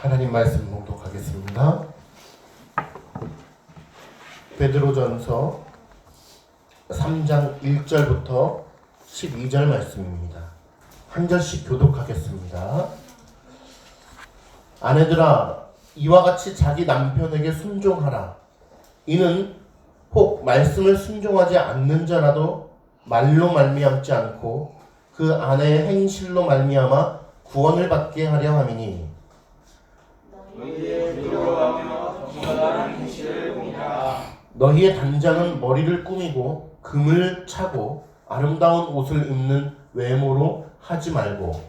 하나님 말씀 봉독하겠습니다. 베드로전서 3장 1절부터 12절 말씀입니다. 한 절씩 교독하겠습니다. 아내들아, 이와 같이 자기 남편에게 순종하라. 이는 혹 말씀을 순종하지 않는 자라도 말로 말미암지 않고 그 아내의 행실로 말미암아 구원을 받게 하려 함이니, 너희의 부러워하며 정결한 행실을 공개하라. 너희의 단장은 머리를 꾸미고 금을 차고 아름다운 옷을 입는 외모로 하지 말고,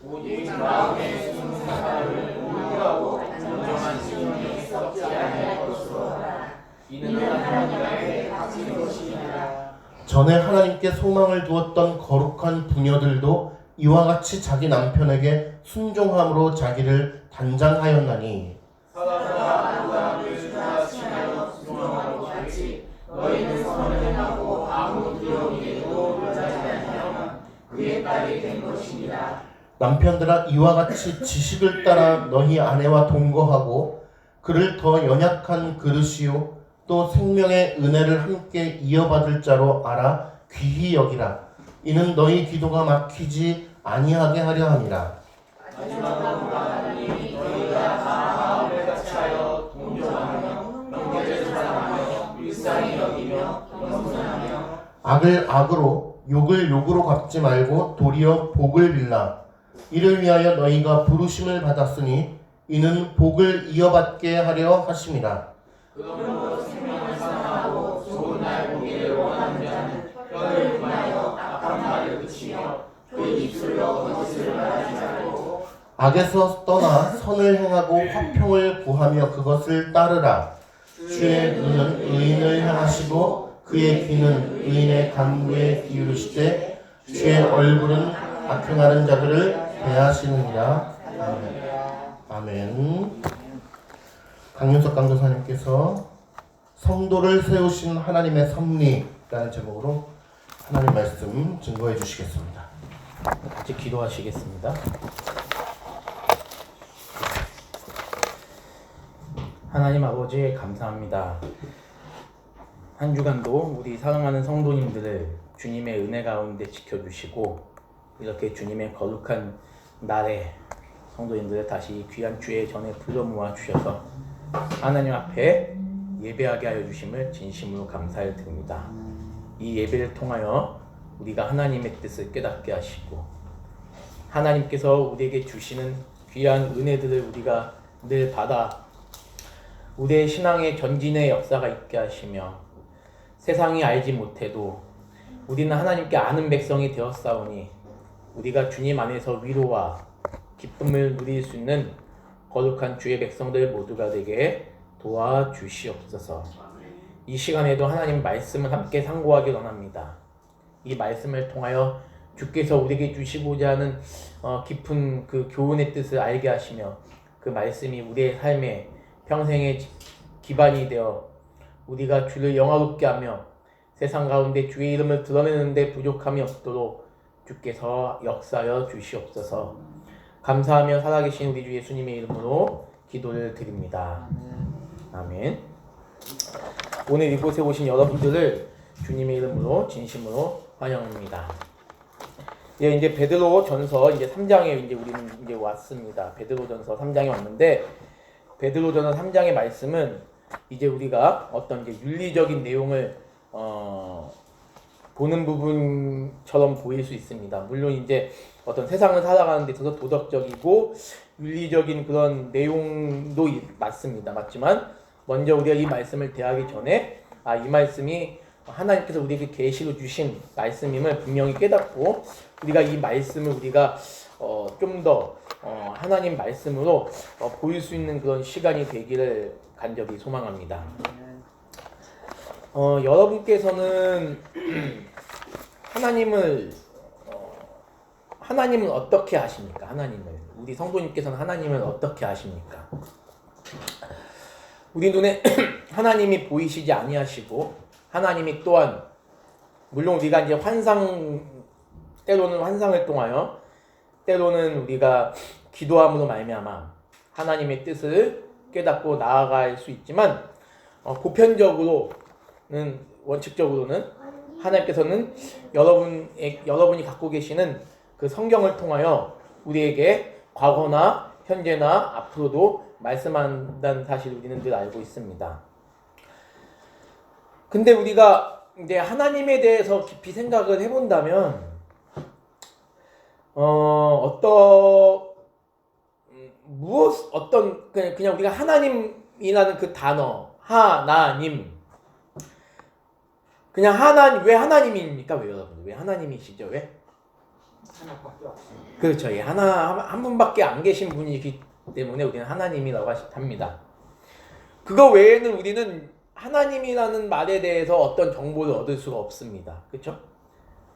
오직 마음에 숨은 사랑을 공유하고 단정한 신용에 썩지 않을 것으로 하라. 이는 하나님께 값진 것이니라. 전에 하나님께 소망을 두었던 거룩한 부녀들도 이와 같이 자기 남편에게 순종함으로 자기를 단장하였나니, 사랑과 누구를 주하여 순종하고 같이 너희는 선을 행하고 아무 두려움에도 놀라지 아니하면 그의 딸이 된 것이니라. 남편들아, 이와 같이 지식을 따라 너희 아내와 동거하고 그를 더 연약한 그릇이요 또 생명의 은혜를 함께 이어받을 자로 알아 귀히 여기라. 이는 너희 기도가 막히지 아니하게 하려 함이라. 마지막으로 하나님이 너희가 다 마음을 같이하여 동정하며 명제를 사랑하며 일상히 여기며 겸손하며 악을 악으로 욕을 욕으로 갚지 말고 도리어 복을 빌라. 이를 위하여 너희가 부르심을 받았으니 이는 복을 이어받게 하려 하심이라. 그러므로 생명을 사랑하고 좋은 날 보기를 원하는 자는 혀를 분하여 악한 말을 그치며 그 입술로 거짓을 말하지 말고 악에서 떠나 선을 행하고 화평을 구하며 그것을 따르라. 주의 눈은 의인을 향하시고 그의 귀는 의인의 간구에 기울이시되 주의 얼굴은 악행하는 자들을 대하시느니라. 아멘. 강윤석 강도사님께서 성도를 세우신 하나님의 섭리라는 제목으로 하나님 말씀 증거해 주시겠습니다. 같이 기도하시겠습니다. 하나님 아버지, 감사합니다. 한 주간도 우리 사랑하는 성도님들을 주님의 은혜 가운데 지켜주시고 이렇게 주님의 거룩한 날에 성도님들을 다시 귀한 주의 전에 불러 모아 주셔서 하나님 앞에 예배하게 하여 주심을 진심으로 감사를 드립니다. 이 예배를 통하여 우리가 하나님의 뜻을 깨닫게 하시고 하나님께서 우리에게 주시는 귀한 은혜들을 우리가 늘 받아 우리의 신앙의 전진의 역사가 있게 하시며 세상이 알지 못해도 우리는 하나님께 아는 백성이 되었사오니 우리가 주님 안에서 위로와 기쁨을 누릴 수 있는 거룩한 주의 백성들 모두가 되게 도와주시옵소서. 이 시간에도 하나님 말씀을 함께 상고하기 원합니다. 이 말씀을 통하여 주께서 우리에게 주시고자 하는 깊은 그 교훈의 뜻을 알게 하시며 그 말씀이 우리의 삶의 평생의 기반이 되어 우리가 주를 영화롭게 하며 세상 가운데 주의 이름을 드러내는 데 부족함이 없도록 주께서 역사하여 주시옵소서. 감사하며 살아계신 우리 주 예수님의 이름으로 기도를 드립니다. 아멘. 오늘 이곳에 오신 여러분들을 주님의 이름으로 진심으로 환영합니다. 예, 이제 베드로전서 이제 3장에 이제 우리는 이제 왔습니다. 베드로전서 3장에 왔는데 베드로전서 3장의 말씀은 이제 우리가 어떤 이제 윤리적인 내용을 보는 부분처럼 보일 수 있습니다. 물론 이제 어떤 세상을 살아가는 데 있어서 도덕적이고 윤리적인 그런 내용도 맞습니다. 맞지만 먼저 우리가 이 말씀을 대하기 전에 이 말씀이 하나님께서 우리에게 계시로 주신 말씀임을 분명히 깨닫고 우리가 이 말씀을 우리가 좀 더 하나님 말씀으로 보일 수 있는 그런 시간이 되기를 간절히 소망합니다. 여러분께서는 하나님을 어떻게 아십니까? 우리 성도님께서는 하나님을 어떻게 아십니까? 우리 눈에 하나님이 보이시지 아니하시고 하나님이 또한 물론 우리가 이제 때로는 환상을 통하여 때로는 우리가 기도함으로 말미암아 하나님의 뜻을 깨닫고 나아갈 수 있지만 보편적으로는 원칙적으로는 하나님께서는 여러분이 갖고 계시는 그 성경을 통하여 우리에게 과거나 현재나 앞으로도 말씀한다는 사실을 우리는 늘 알고 있습니다. 근데 우리가 이제 하나님에 대해서 깊이 생각을 해본다면 그냥 우리가 하나님이라는 그 단어 하나님 그냥 하나님 왜 하나님입니까? 왜 여러분 왜 하나님이시죠? 왜? 하나밖에 없습니다. 그렇죠. 예, 한 분밖에 안 계신 분이기 때문에 우리는 하나님이라고 합니다. 그거 외에는 우리는 하나님이라는 말에 대해서 어떤 정보를 얻을 수가 없습니다. 그렇죠?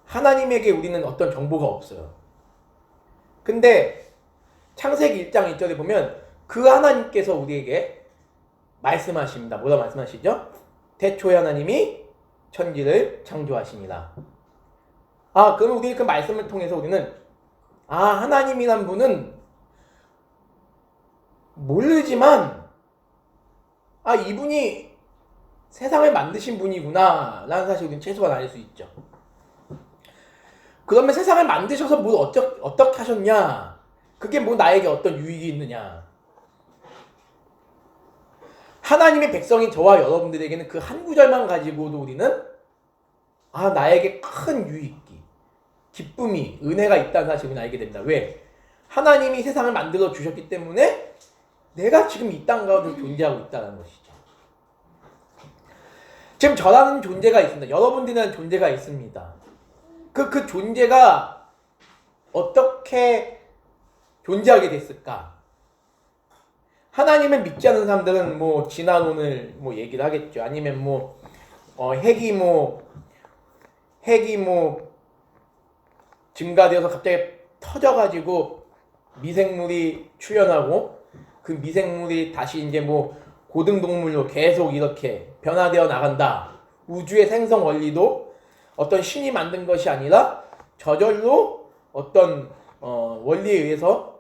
하나님에게 우리는 어떤 정보가 없어요. 근데 창세기 1장 1절에 보면 그 하나님께서 우리에게 말씀하십니다. 뭐라 말씀하시죠? 태초에 하나님이 천지를 창조하시니라. 그럼 우리 그 말씀을 통해서 우리는 하나님이란 분은 모르지만 이분이 세상을 만드신 분이구나 라는 사실을 우리는 최소한 알 수 있죠. 그러면 세상을 만드셔서 뭘 어떻게 하셨냐? 그게 뭐 나에게 어떤 유익이 있느냐? 하나님의 백성인 저와 여러분들에게는 그 한 구절만 가지고도 우리는 나에게 큰 유익이, 기쁨이, 은혜가 있다는 사실을 알게 됩니다. 왜? 하나님이 세상을 만들어 주셨기 때문에 내가 지금 이 땅 가운데 존재하고 있다는 것이죠. 지금 저라는 존재가 있습니다. 여러분들이라는 존재가 있습니다. 그 존재가 어떻게 존재하게 됐을까? 하나님을 믿지 않는 사람들은 뭐 진화론을 얘기를 하겠죠. 아니면 핵이 증가되어서 갑자기 터져가지고 미생물이 출현하고 그 미생물이 다시 이제 고등동물로 계속 이렇게 변화되어 나간다. 우주의 생성 원리도 어떤 신이 만든 것이 아니라 저절로 어떤 원리에 의해서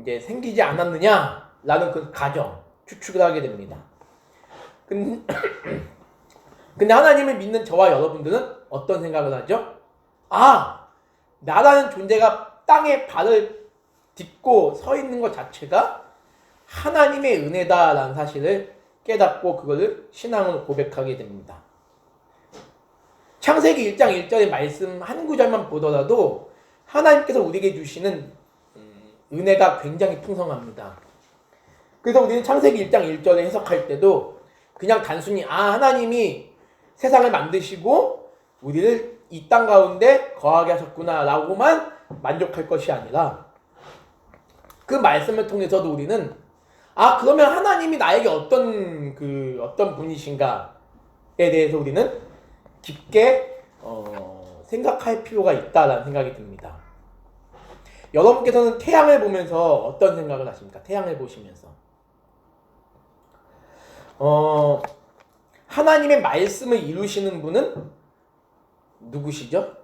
이제 생기지 않았느냐라는 그 가정 추측을 하게 됩니다. 근데 하나님을 믿는 저와 여러분들은 어떤 생각을 하죠? 나라는 존재가 땅에 발을 딛고 서 있는 것 자체가 하나님의 은혜다라는 사실을 깨닫고 그것을 신앙으로 고백하게 됩니다. 창세기 1장 1절의 말씀 한 구절만 보더라도 하나님께서 우리에게 주시는 은혜가 굉장히 풍성합니다. 그래서 우리는 창세기 1장 1절을 해석할 때도 그냥 단순히 하나님이 세상을 만드시고 우리를 이 땅 가운데 거하게 하셨구나 라고만 만족할 것이 아니라 그 말씀을 통해서도 우리는 그러면 하나님이 나에게 어떤 분이신가에 대해서 우리는 깊게 생각할 필요가 있다라는 생각이 듭니다. 여러분께서는 태양을 보면서 어떤 생각을 하십니까? 태양을 보시면서 하나님의 말씀을 이루시는 분은 누구시죠?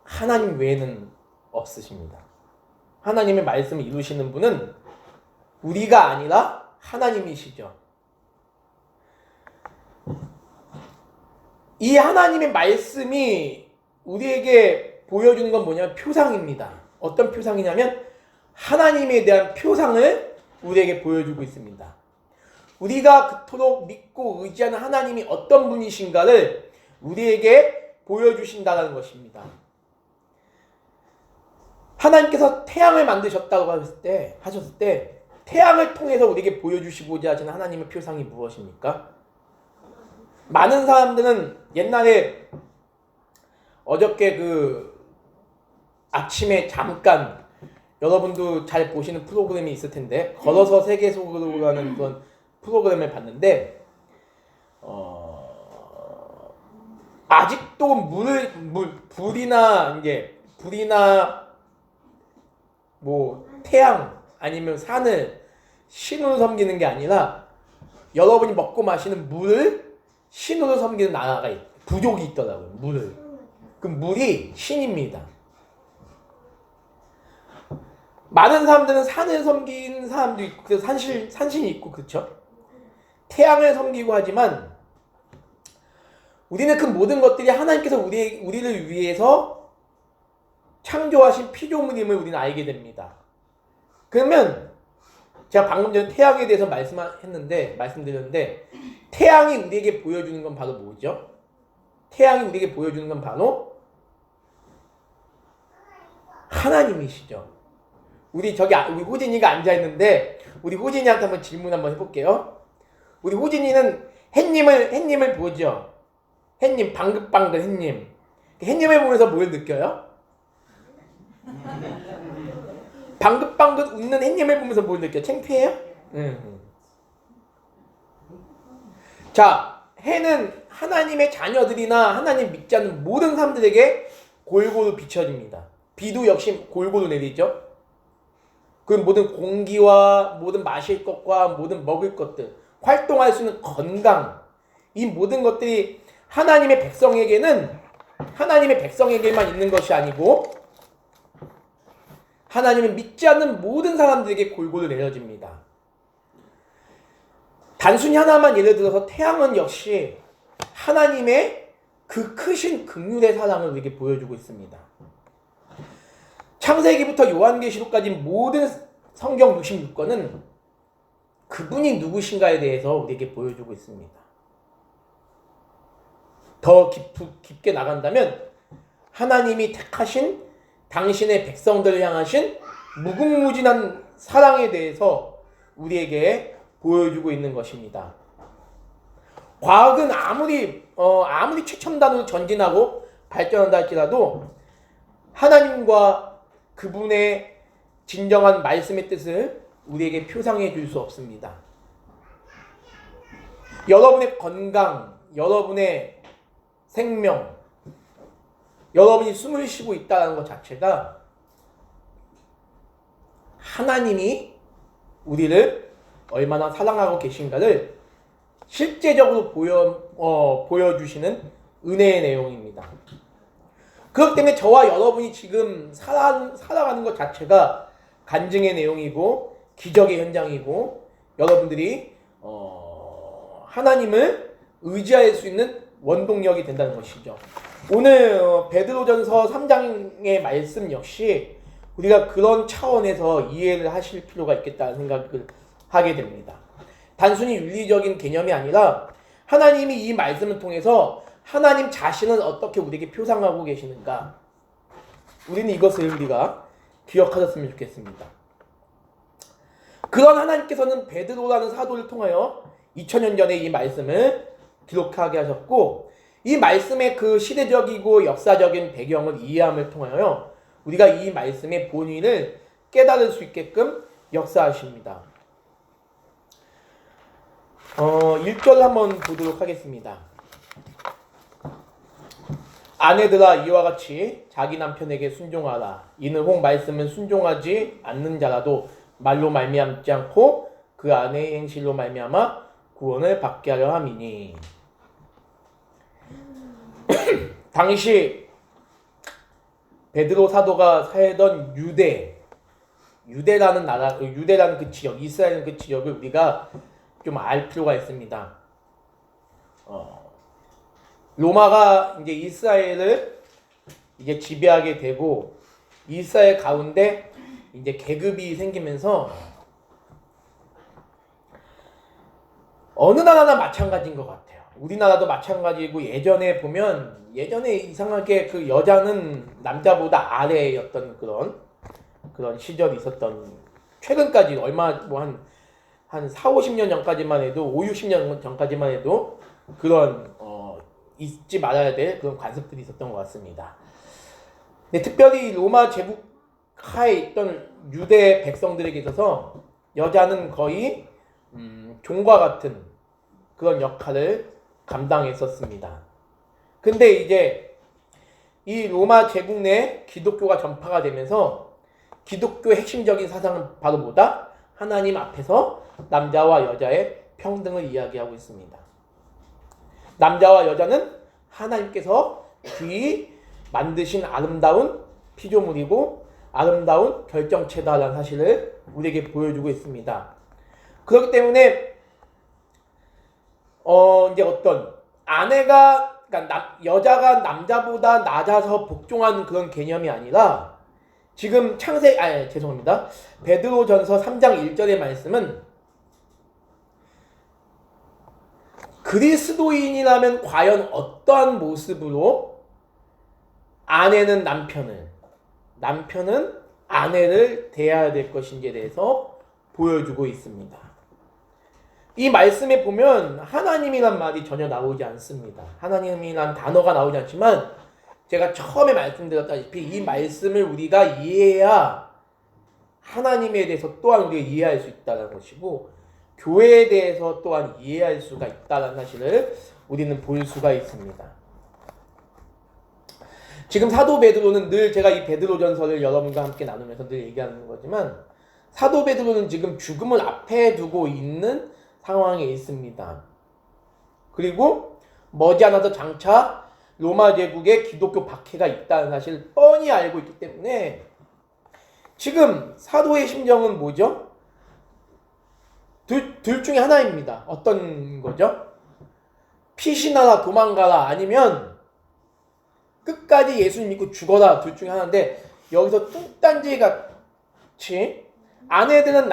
하나님 외에는 없으십니다. 하나님의 말씀을 이루시는 분은 우리가 아니라 하나님이시죠. 이 하나님의 말씀이 우리에게 보여주는 건 뭐냐면 표상입니다. 어떤 표상이냐면 하나님에 대한 표상을 우리에게 보여주고 있습니다. 우리가 그토록 믿고 의지하는 하나님이 어떤 분이신가를 우리에게 보여주신다는 것입니다. 하나님께서 태양을 만드셨다고 하셨을 때 태양을 통해서 우리에게 보여주시고자 하시는 하나님의 표상이 무엇입니까? 많은 사람들은 옛날에 어저께 아침에 잠깐 여러분도 잘 보시는 프로그램이 있을 텐데 걸어서 세계 속으로라는 그런 프로그램을 봤는데 아직도 불이나 태양 아니면 산을 신으로 섬기는 게 아니라 여러분이 먹고 마시는 물을 신으로 섬기는 나라가 부족이 있더라고요. 그 물이 신입니다. 많은 사람들은 산을 섬기는 사람도 있고 그래서 산신이 있고 그렇죠. 태양을 섬기고 하지만 우리는 그 모든 것들이 하나님께서 우리를 위해서 창조하신 피조물임을 우리는 알게 됩니다. 그러면 제가 방금 전에 태양에 대해서 말씀드렸는데 태양이 우리에게 보여주는 건 바로 뭐죠? 태양이 우리에게 보여주는 건 바로 하나님이시죠. 우리 호진이가 앉아있는데 우리 호진이한테 한번 질문 한번 해볼게요. 우리 호진이는 햇님을 보죠. 햇님, 방긋방긋 햇님. 햇님을 보면서 뭘 느껴요? 방긋방긋 웃는 햇님을 보면서 뭘 느껴요? 창피해요? 자, 해는 하나님의 자녀들이나 하나님 믿지 않는 모든 사람들에게 골고루 비춰집니다. 비도 역시 골고루 내리죠. 그 모든 공기와 모든 마실 것과 모든 먹을 것들, 활동할 수 있는 건강, 이 모든 것들이 하나님의 백성에게만 있는 것이 아니고 하나님을 믿지 않는 모든 사람들에게 골고루 내려집니다. 단순히 하나만 예를 들어서 태양은 역시 하나님의 그 크신 긍휼의 사랑을 우리에게 보여주고 있습니다. 창세기부터 요한계시록까지 모든 성경 66권은 그분이 누구신가에 대해서 우리에게 보여주고 있습니다. 더 깊게 나간다면 하나님이 택하신 당신의 백성들을 향하신 무궁무진한 사랑에 대해서 우리에게 보여주고 있는 것입니다. 과학은 아무리 최첨단으로 전진하고 발전한다 할지라도 하나님과 그분의 진정한 말씀의 뜻을 우리에게 표상해 줄 수 없습니다. 여러분의 건강, 여러분의 생명, 여러분이 숨을 쉬고 있다는 것 자체가 하나님이 우리를 얼마나 사랑하고 계신가를 실제적으로 보여주시는 은혜의 내용입니다. 그렇기 때문에 저와 여러분이 지금 살아가는 것 자체가 간증의 내용이고 기적의 현장이고 여러분들이 하나님을 의지할 수 있는 원동력이 된다는 것이죠. 오늘 베드로전서 3장의 말씀 역시 우리가 그런 차원에서 이해를 하실 필요가 있겠다는 생각을 하게 됩니다. 단순히 윤리적인 개념이 아니라 하나님이 이 말씀을 통해서 하나님 자신은 어떻게 우리에게 표상하고 계시는가, 우리는 이것을 우리가 기억하셨으면 좋겠습니다. 그런 하나님께서는 베드로라는 사도를 통하여 2000년 전에 이 말씀을 기록하게 하셨고 이 말씀의 그 시대적이고 역사적인 배경을 이해함을 통하여 우리가 이 말씀의 본의를 깨달을 수 있게끔 역사하십니다. 1절 한번 보도록 하겠습니다. 아내들아 이와 같이 자기 남편에게 순종하라. 이는 혹 말씀은 순종하지 않는 자라도 말로 말미암지 않고 그 아내의 행실로 말미암아 구원을 받게 하려 함이니. 당시 베드로 사도가 살던 유대라는 나라, 유대라는 그 지역, 이스라엘은 그 지역을 우리가 좀 알 필요가 있습니다. 로마가 이제 이스라엘을 이제 지배하게 되고 이스라엘 가운데 이제 계급이 생기면서 어느 나라나 마찬가지인 것 같아요. 우리나라도 마찬가지고 예전에 이상하게 그 여자는 남자보다 아래였던 그런 시절이 있었던, 최근까지 한 4, 50년 전까지만 해도 5, 60년 전까지만 해도 그런 잊지 말아야 될 그런 관습들이 있었던 것 같습니다. 근데 특별히 로마 제국 하에 있던 유대 백성들에게 있어서 여자는 거의 종과 같은 그런 역할을 감당했었습니다. 근데 이제 이 로마 제국 내 기독교가 전파가 되면서 기독교의 핵심적인 사상은 바로 뭐다? 하나님 앞에서 남자와 여자의 평등을 이야기하고 있습니다. 남자와 여자는 하나님께서 귀히 만드신 아름다운 피조물이고 아름다운 결정체다라는 사실을 우리에게 보여주고 있습니다. 그렇기 때문에 이제 어떤 아내가 그러니까 여자가 남자보다 낮아서 복종하는 그런 개념이 아니라 지금 베드로전서 3장 1절의 말씀은 그리스도인이라면 과연 어떠한 모습으로 아내는 남편은 아내를 대해야 될 것인지에 대해서 보여주고 있습니다. 이 말씀에 보면 하나님이란 말이 전혀 나오지 않습니다. 하나님이란 단어가 나오지 않지만 제가 처음에 말씀드렸다시피 이 말씀을 우리가 이해해야 하나님에 대해서 또한 우리가 이해할 수 있다는 것이고 교회에 대해서 또한 이해할 수가 있다는 사실을 우리는 볼 수가 있습니다. 지금 사도 베드로는 늘 제가 이 베드로전서를 여러분과 함께 나누면서 늘 얘기하는 거지만 사도 베드로는 지금 죽음을 앞에 두고 있는 상황에 있습니다. 그리고 머지않아서 장차 로마 제국에 기독교 박해가 있다는 사실을 뻔히 알고 있기 때문에 지금 사도의 심정은 뭐죠? 둘 중에 하나입니다. 어떤 거죠? 피신하라 도망가라 아니면 끝까지 예수 믿고 죽어라 둘 중에 하나인데 여기서 뚱딴지 같이 아내들은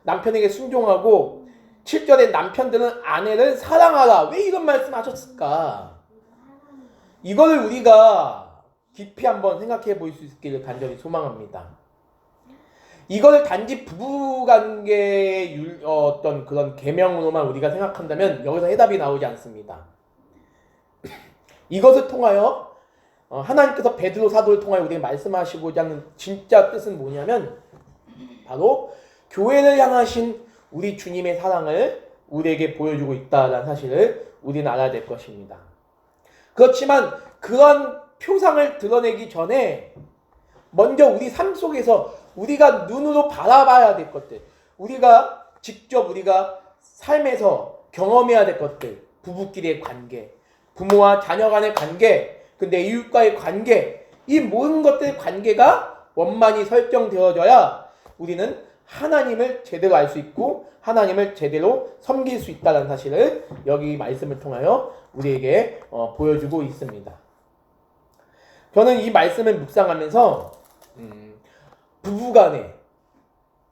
남편에게 순종하고 7절에 남편들은 아내를 사랑하라. 왜 이런 말씀 하셨을까? 이거를 우리가 깊이 한번 생각해 볼 수 있기를 간절히 소망합니다. 이거를 단지 부부관계의 어떤 그런 계명으로만 우리가 생각한다면 여기서 해답이 나오지 않습니다. 이것을 통하여 하나님께서 베드로 사도를 통하여 우리에게 말씀하시고자 하는 진짜 뜻은 뭐냐면 바로 교회를 향하신 우리 주님의 사랑을 우리에게 보여주고 있다는 사실을 우리는 알아야 될 것입니다. 그렇지만 그런 표상을 드러내기 전에 먼저 우리 삶 속에서 우리가 눈으로 바라봐야 될 것들, 우리가 직접 우리가 삶에서 경험해야 될 것들, 부부끼리의 관계, 부모와 자녀 간의 관계, 내 이웃과의 관계, 이 모든 것들의 관계가 원만히 설정되어져야 우리는 하나님을 제대로 알 수 있고 하나님을 제대로 섬길 수 있다는 사실을 여기 말씀을 통하여 우리에게 보여주고 있습니다. 저는 이 말씀을 묵상하면서 부부간의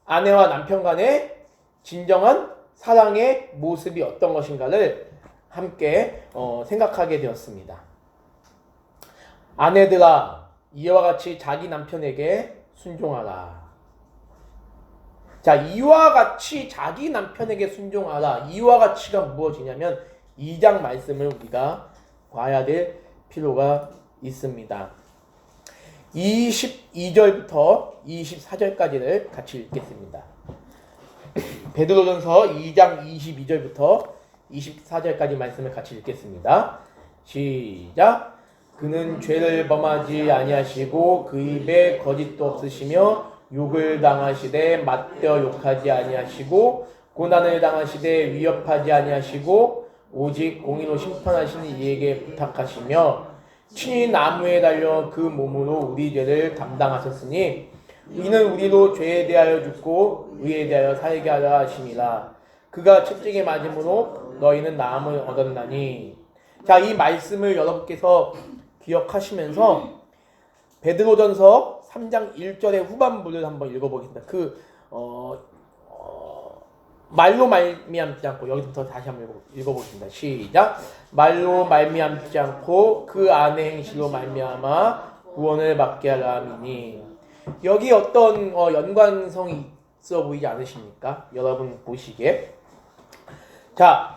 아내와 남편 간의 진정한 사랑의 모습이 어떤 것인가를 함께 생각하게 되었습니다. 아내들아 이와 같이 자기 남편에게 순종하라. 자, 이와 같이 자기 남편에게 순종하라. 이와 같이가 무엇이냐면 2장 말씀을 우리가 봐야 될 필요가 있습니다. 22절부터 24절까지를 같이 읽겠습니다. 베드로전서 2장 22절부터 24절까지 말씀을 같이 읽겠습니다. 시작. 그는 죄를 범하지 아니하시고 그 입에 거짓도 없으시며 욕을 당하시되 맞대어 욕하지 아니하시고 고난을 당하시되 위협하지 아니하시고 오직 공의로 심판하시는 이에게 부탁하시며 친히 나무에 달려 그 몸으로 우리 죄를 담당하셨으니 이는 우리로 죄에 대하여 죽고 의에 대하여 살게 하려 하심이라. 그가 채찍에 맞음으로 너희는 나음을 얻었나니. 자, 이 말씀을 여러분께서 기억하시면서 베드로전서 3장 1절의 후반부를 한번 읽어보겠습니다. 말로 말미암지 않고 여기서부터 다시 한번 읽어보겠습니다. 시작. 말로 말미암지 않고 그 안의 행실로 말미암아 구원을 받게 하려 함이니. 여기 어떤 연관성이 있어 보이지 않으십니까? 여러분 보시기에. 자,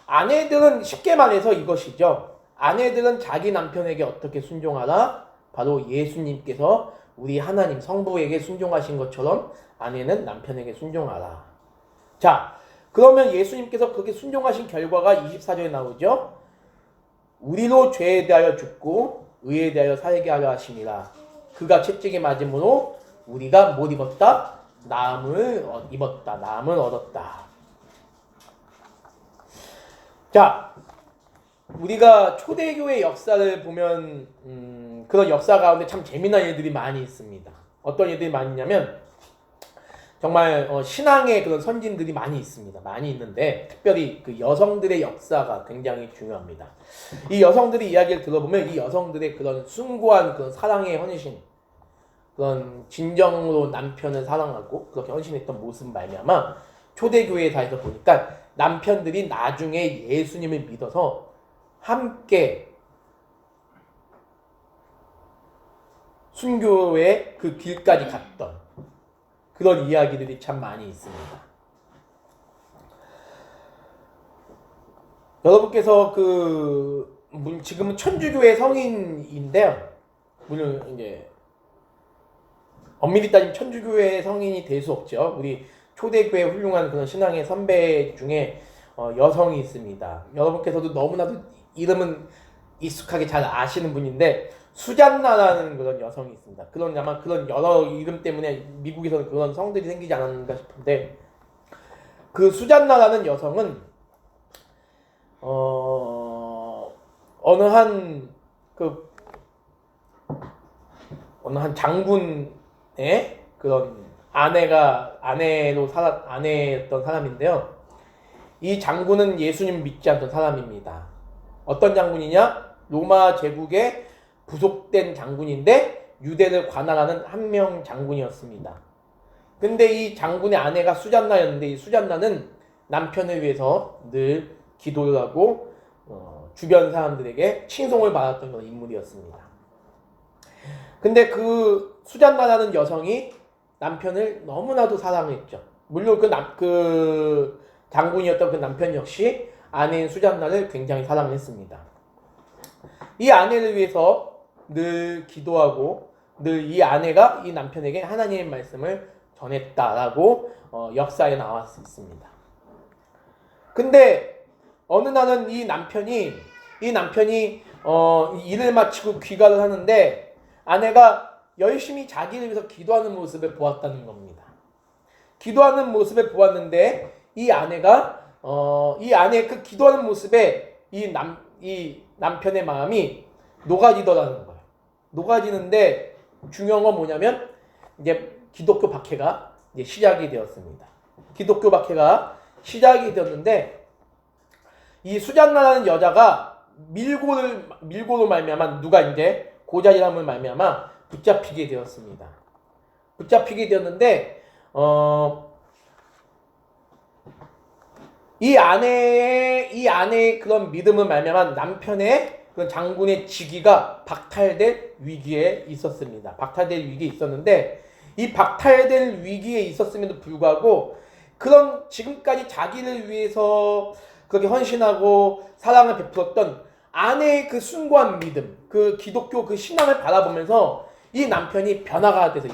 아내들은 쉽게 말해서 이것이죠. 아내들은 자기 남편에게 어떻게 순종하라? 바로 예수님께서 우리 하나님 성부에게 순종하신 것처럼 아내는 남편에게 순종하라. 자, 그러면 예수님께서 그렇게 순종하신 결과가 24절에 나오죠. 우리로 죄에 대하여 죽고 의에 대하여 살게 하려 하심이라. 그가 채찍에 맞음으로 우리가 못 입었다? 나음을 입었다. 나음을 얻었다. 자, 우리가 초대교회 역사를 보면 그런 역사 가운데 참 재미난 일들이 많이 있습니다. 어떤 일들이 많이 있냐면 정말 신앙의 그런 선진들이 많이 있습니다. 많이 있는데 특별히 그 여성들의 역사가 굉장히 중요합니다. 이 여성들의 이야기를 들어보면 이 여성들의 그런 숭고한 그런 사랑의 헌신, 그런 진정으로 남편을 사랑하고 그렇게 헌신했던 모습 말미암아 초대교회사에서 보니까 남편들이 나중에 예수님을 믿어서 함께 순교의 그 길까지 갔던 그런 이야기들이 참 많이 있습니다. 여러분께서 지금은 천주교의 성인인데요. 물론 이제 엄밀히 따지면 천주교의 성인이 될 수 없죠. 우리 초대교회 훌륭한 그런 신앙의 선배 중에 여성이 있습니다. 여러분께서도 너무나도 이름은 익숙하게 잘 아시는 분인데 수잔나라는 그런 여성이 있습니다. 아마 그런 여러 이름 때문에 미국에서는 그런 성들이 생기지 않았는가 싶은데 그 수잔나라는 여성은 어느 한 장군의 그런 아내였던 사람인데요. 이 장군은 예수님 믿지 않던 사람입니다. 어떤 장군이냐? 로마 제국의 부속된 장군인데 유대를 관할하는 한 명 장군이었습니다. 근데 이 장군의 아내가 수잔나였는데 이 수잔나는 남편을 위해서 늘 기도를 하고 주변 사람들에게 칭송을 받았던 그런 인물이었습니다. 근데 그 수잔나라는 여성이 남편을 너무나도 사랑했죠. 물론 그 장군이었던 그 남편 역시 아내인 수잔나를 굉장히 사랑했습니다. 이 아내를 위해서 늘 기도하고 늘 이 아내가 이 남편에게 하나님의 말씀을 전했다라고 역사에 나와 있습니다. 근데 어느 날은 이 남편이 일을 마치고 귀가를 하는데 아내가 열심히 자기를 위해서 기도하는 모습을 보았다는 겁니다. 기도하는 모습을 보았는데 이 아내의 그 기도하는 모습에 이 남편의 마음이 녹아지더라는 거예요. 녹아지는데 중요한 건 뭐냐면 이제 기독교 박해가 이제 시작이 되었습니다. 기독교 박해가 시작이 되었는데 이 수잔나라는 여자가 밀고로 말미암아 누가 이제 고자질함을 말미암아 붙잡히게 되었습니다. 붙잡히게 되었는데 이 아내의 그런 믿음을 말미암아 남편의 그런 장군의 직위가 박탈될 위기에 있었습니다. 박탈될 위기에 있었는데 이 박탈될 위기에 있었음에도 불구하고 그런 지금까지 자기를 위해서 그렇게 헌신하고 사랑을 베풀었던 아내의 그 숭고한 믿음, 그 기독교 그 신앙을 바라보면서 이 남편이 변화가 돼서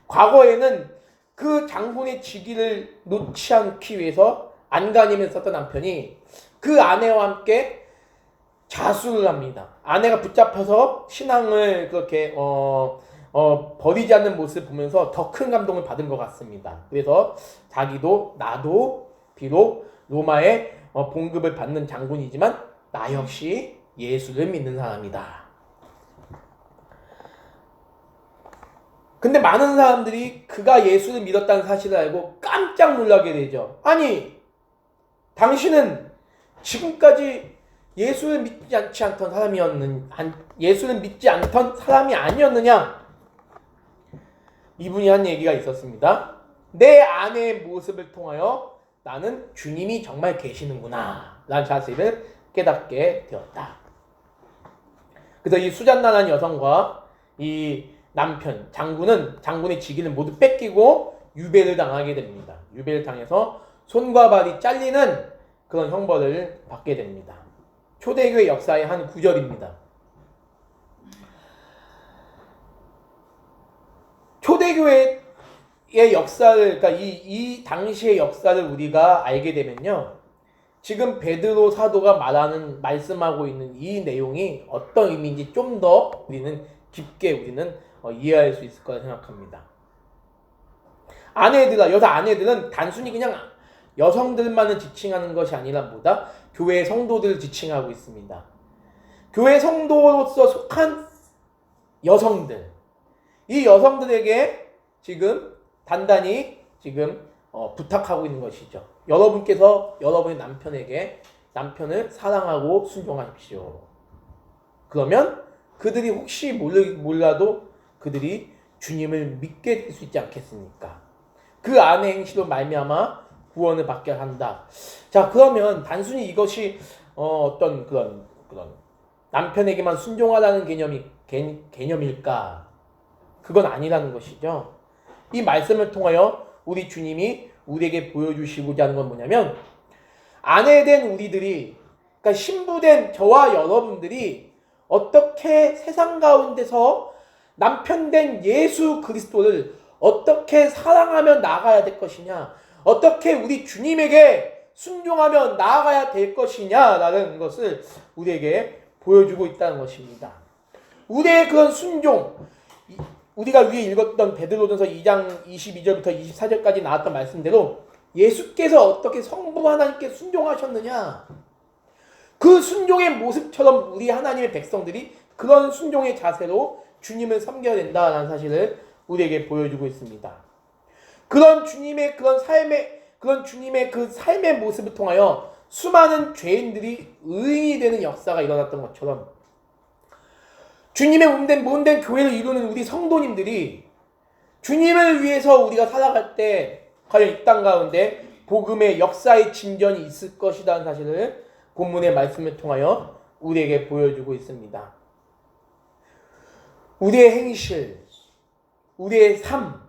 과거에는 그 장군의 직위를 놓지 않기 위해서 안간힘을 썼던 남편이 그 아내와 함께 자수를 합니다. 아내가 붙잡혀서 신앙을 그렇게 버리지 않는 모습을 보면서 더 큰 감동을 받은 것 같습니다. 그래서 나도 비록 로마의 봉급을 받는 장군이지만 나 역시 예수를 믿는 사람이다. 근데 많은 사람들이 그가 예수를 믿었다는 사실을 알고 깜짝 놀라게 되죠. 아니, 당신은 지금까지 예수를 믿지 않던 사람이 아니었느냐? 이분이 한 얘기가 있었습니다. 내 아내의 모습을 통하여 나는 주님이 정말 계시는구나 라는 사실을 깨닫게 되었다. 그래서 이 수잔나라는 여성과 이 남편, 장군의 직위를 모두 뺏기고 유배를 당하게 됩니다. 유배를 당해서 손과 발이 잘리는 그런 형벌을 받게 됩니다. 초대교회 역사의 한 구절입니다. 초대교회의 역사를, 그러니까 이 당시의 역사를 우리가 알게 되면요, 지금 베드로 사도가 말씀하고 있는 이 내용이 어떤 의미인지 좀 더 우리는 깊게 이해할 수 있을 거라 생각합니다. 여자 아내들은 단순히 그냥 여성들만을 지칭하는 것이 아니라 교회 성도들을 지칭하고 있습니다. 교회 성도로서 속한 여성들, 이 여성들에게 지금 단단히 지금 부탁하고 있는 것이죠. 여러분께서 여러분의 남편을 사랑하고 순종하십시오. 그러면 그들이 혹시 몰라도 그들이 주님을 믿게 될 수 있지 않겠습니까? 그 안의 행실로 말미암아 구원을 받게 한다. 자, 그러면 단순히 이것이 어떤 그런 남편에게만 순종하라는 개념일까? 그건 아니라는 것이죠. 이 말씀을 통하여 우리 주님이 우리에게 보여주시고자 하는 건 뭐냐면, 아내된 우리들이, 그러니까 신부된 저와 여러분들이 어떻게 세상 가운데서 남편된 예수 그리스도를 어떻게 사랑하며 나아가야 될 것이냐, 어떻게 우리 주님에게 순종하며 나아가야 될 것이냐라는 것을 우리에게 보여주고 있다는 것입니다. 우리의 그런 순종, 우리가 위에 읽었던 베드로전서 2장 22절부터 24절까지 나왔던 말씀대로 예수께서 어떻게 성부 하나님께 순종하셨느냐, 그 순종의 모습처럼 우리 하나님의 백성들이 그런 순종의 자세로 주님을 섬겨야 된다는 사실을 우리에게 보여주고 있습니다. 그런 주님의 그 삶의 모습을 통하여 수많은 죄인들이 의인이 되는 역사가 일어났던 것처럼, 주님의 몸된 교회를 이루는 우리 성도님들이 주님을 위해서 우리가 살아갈 때 과연 이 땅 가운데 복음의 역사의 진전이 있을 것이라는 사실을 본문의 말씀을 통하여 우리에게 보여주고 있습니다. 우리의 행실, 우리의 삶,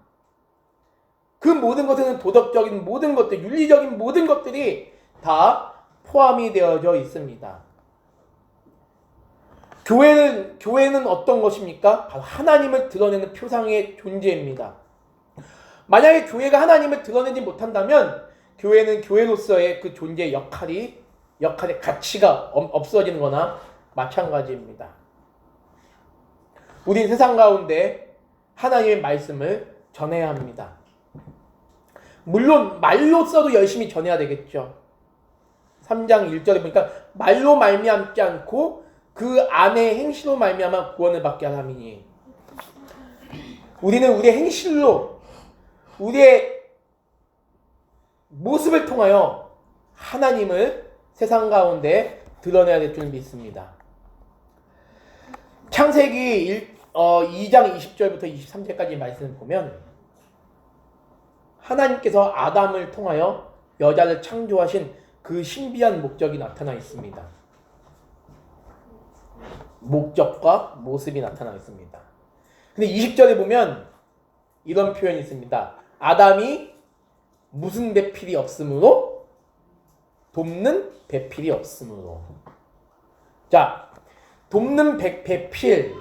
그 모든 것에는 도덕적인 모든 것들, 윤리적인 모든 것들이 다 포함이 되어져 있습니다. 교회는 어떤 것입니까? 바로 하나님을 드러내는 표상의 존재입니다. 만약에 교회가 하나님을 드러내지 못한다면 교회는 교회로서의 그 존재의 역할의 가치가 없어지는 거나 마찬가지입니다. 우리 세상 가운데 하나님의 말씀을 전해야 합니다. 물론 말로써도 열심히 전해야 되겠죠. 3장 1절에 보니까 말로 말미암지 않고 그 안의 행실로 말미암아 구원을 받게 하라니, 우리는 우리의 행실로 우리의 모습을 통하여 하나님을 세상 가운데 드러내야 될 줄 믿습니다. 창세기 2장 20절부터 23절까지 말씀을 보면 하나님께서 아담을 통하여 여자를 창조하신 그 신비한 목적이 나타나 있습니다. 목적과 모습이 나타나 있습니다. 근데 20절에 보면 이런 표현이 있습니다. 아담이 무슨 배필이 없으므로? 돕는 배필이 없으므로. 자, 돕는 배필,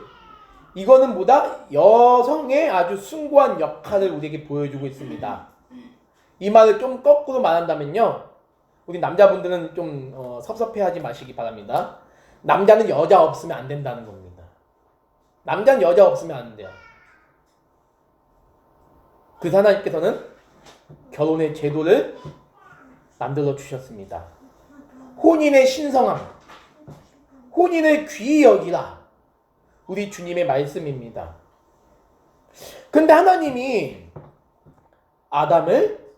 이거는 뭐다? 여성의 아주 숭고한 역할을 우리에게 보여주고 있습니다. 이 말을 좀 거꾸로 말한다면요, 우리 남자분들은 좀 섭섭해하지 마시기 바랍니다. 남자는 여자 없으면 안 된다는 겁니다. 남자는 여자 없으면 안 돼요. 그래서 하나님께서는 결혼의 제도를 만들어 주셨습니다. 혼인의 신성함, 혼인을 귀히 여기라, 우리 주님의 말씀입니다. 근데 하나님이 아담을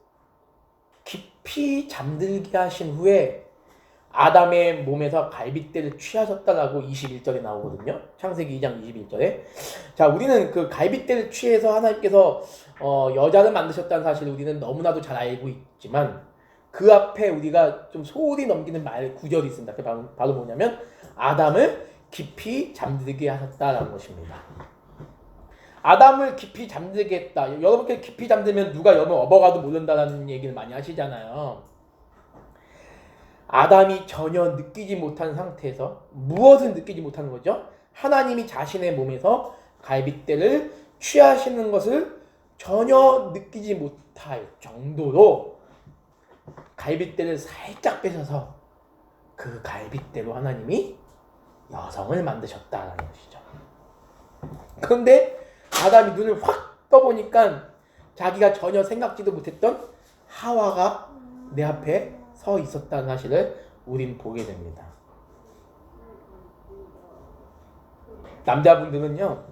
깊이 잠들게 하신 후에 아담의 몸에서 갈빗대를 취하셨다라고 21절에 나오거든요. 창세기 2장 21절에. 자, 우리는 그 갈빗대를 취해서 하나님께서 여자를 만드셨다는 사실을 우리는 너무나도 잘 알고 있지만, 그 앞에 우리가 좀 소홀히 넘기는 구절이 있습니다. 그게 바로 뭐냐면 아담을 깊이 잠들게 하셨다라는 것입니다. 아담을 깊이 잠들게 했다. 여러분께 깊이 잠들면 누가 여러분 업어가도 모른다라는 얘기를 많이 하시잖아요. 아담이 전혀 느끼지 못한 상태에서, 무엇을 느끼지 못하는 거죠? 하나님이 자신의 몸에서 갈빗대를 취하시는 것을 전혀 느끼지 못할 정도로 갈빗대를 살짝 빼셔서 그 갈빗대로 하나님이 여성을 만드셨다는 것이죠. 그런데 아담이 눈을 확 떠보니까 자기가 전혀 생각지도 못했던 하와가 내 앞에 서 있었다는 사실을 우린 보게 됩니다. 남자분들은요,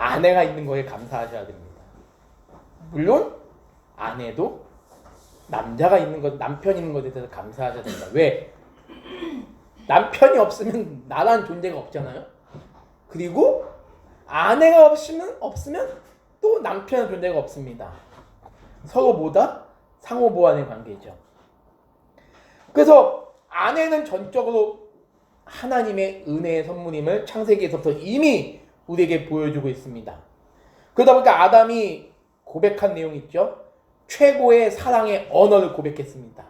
아내가 있는 거에 감사하셔야 됩니다. 물론 아내도 남자가 있는 것, 남편이 있는 것에 대해서 감사하셔야 됩니다. 왜? 남편이 없으면 나란 존재가 없잖아요. 그리고 아내가 없으면 또 남편의 존재가 없습니다. 서로 뭐다? 상호보완의 관계죠. 그래서 아내는 전적으로 하나님의 은혜의 선물임을 창세기에서부터 이미 우리에게 보여주고 있습니다. 그러다 보니까 아담이 고백한 내용이 있죠. 최고의 사랑의 언어를 고백했습니다.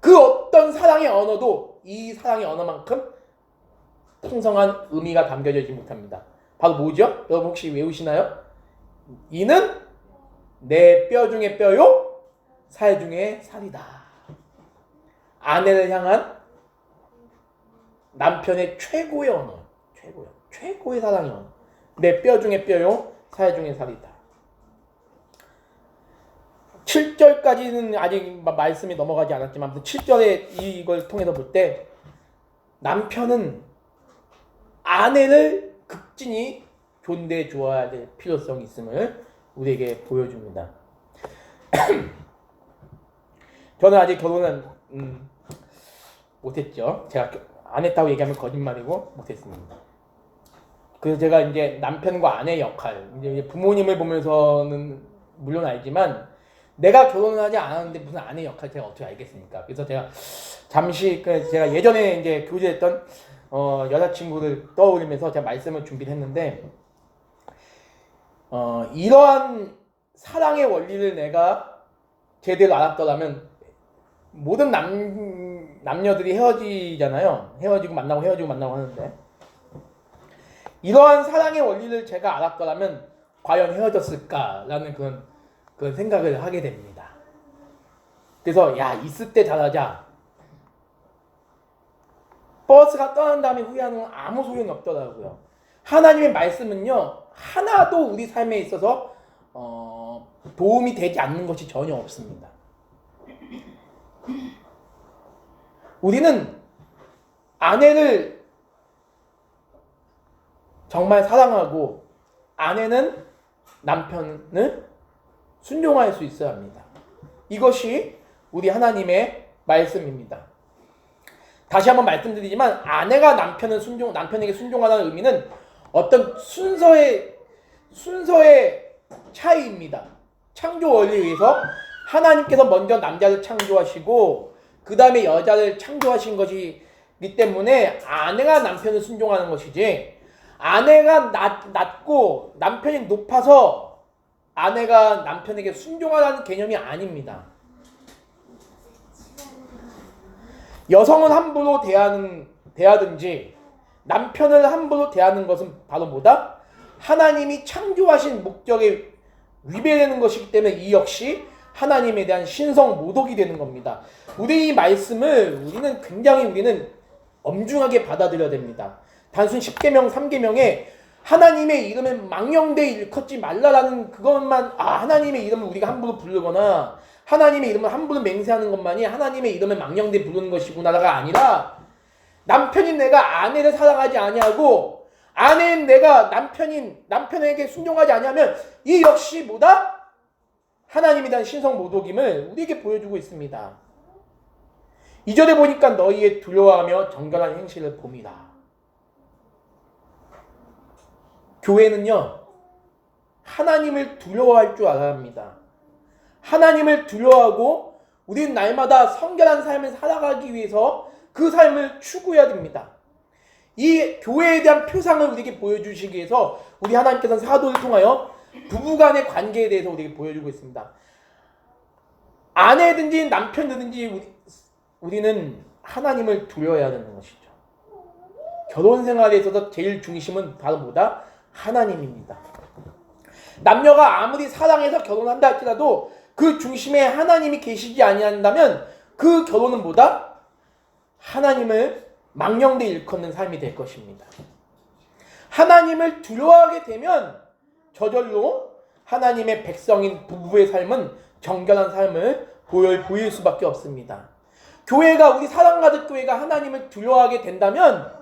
그 어떤 사랑의 언어도 이 사랑의 언어만큼 풍성한 의미가 담겨져 있지 못합니다. 바로 뭐죠? 여러분 혹시 외우시나요? 이는 내 뼈 중에 뼈요 살 중에 살이다. 아내를 향한 남편의 최고의 언어, 최고의 사랑의 언어. 내 뼈 중에 뼈요 살 중에 살이다. 7절까지는 아직 말씀이 넘어가지 않았지만 7절에 이걸 통해서 볼 때 남편은 아내를 극진히 존대해 주어야 될 필요성이 있음을 우리에게 보여줍니다. 저는 아직 결혼은 못했죠. 제가 안 했다고 얘기하면 거짓말이고 못했습니다. 그래서 제가 이제 남편과 아내의 역할, 이제 부모님을 보면서는 물론 알지만 내가 결혼을 하지 않았는데 무슨 아내 역할 제가 어떻게 알겠습니까? 그래서 제가 잠시 제가 예전에 이제 교제했던 여자친구를 떠올리면서 제가 말씀을 준비를 했는데 이러한 사랑의 원리를 내가 제대로 알았더라면 모든 남녀들이 헤어지잖아요. 헤어지고 만나고 하는데 이러한 사랑의 원리를 제가 알았더라면 과연 헤어졌을까라는 그런 생각을 하게 됩니다. 그래서 있을 때 잘하자. 버스가 떠난 다음에 후회하는 건 아무 소용이 없더라고요. 하나님의 말씀은요 하나도 우리 삶에 있어서 도움이 되지 않는 것이 전혀 없습니다. 우리는 아내를 정말 사랑하고 아내는 남편을 순종할 수 있어야 합니다. 이것이 우리 하나님의 말씀입니다. 다시 한번 말씀드리지만 아내가 남편에게 순종하는 의미는 어떤 순서의 차이입니다. 창조 원리에 의해서 하나님께서 먼저 남자를 창조하시고 그 다음에 여자를 창조하신 것이기 때문에 아내가 남편을 순종하는 것이지 아내가 낮고 남편이 높아서 아내가 남편에게 순종하라는 개념이 아닙니다. 여성을 함부로 대하든지 남편을 함부로 대하는 것은 바로 뭐다? 하나님이 창조하신 목적에 위배되는 것이기 때문에 이 역시 하나님에 대한 신성 모독이 되는 겁니다. 우리 이 말씀을 우리는 엄중하게 받아들여야 됩니다. 단순 10계명 3계명에 하나님의 이름을 망령되이 일컫지 말라라는 그것만 하나님의 이름을 우리가 함부로 부르거나 하나님의 이름을 함부로 맹세하는 것만이 하나님의 이름을 망령되이 부르는 것이구나가 아니라 남편인 내가 아내를 사랑하지 아니하고 아내인 내가 남편에게 순종하지 아니하면 이 역시 뭐다? 하나님에 대한 신성 모독임을 우리에게 보여주고 있습니다. 2절에 보니까 너희의 두려워하며 정결한 행실을 봄이다. 교회는요 하나님을 두려워할 줄 알아야 합니다. 하나님을 두려워하고 우리는 날마다 성결한 삶을 살아가기 위해서 그 삶을 추구해야 됩니다. 이 교회에 대한 표상을 우리에게 보여주시기 위해서 우리 하나님께서는 사도를 통하여 부부간의 관계에 대해서 우리에게 보여주고 있습니다. 아내든지 남편이든지 우리는 하나님을 두려워해야 되는 것이죠. 결혼 생활에 있어서 제일 중심은 바로 뭐다? 하나님입니다. 남녀가 아무리 사랑해서 결혼한다 할지라도 그 중심에 하나님이 계시지 아니한다면 그 결혼은 뭐다? 하나님을 망령되이 일컫는 삶이 될 것입니다. 하나님을 두려워하게 되면 저절로 하나님의 백성인 부부의 삶은 정결한 삶을 보일 수밖에 없습니다. 교회가 우리 사랑가득 교회가 하나님을 두려워하게 된다면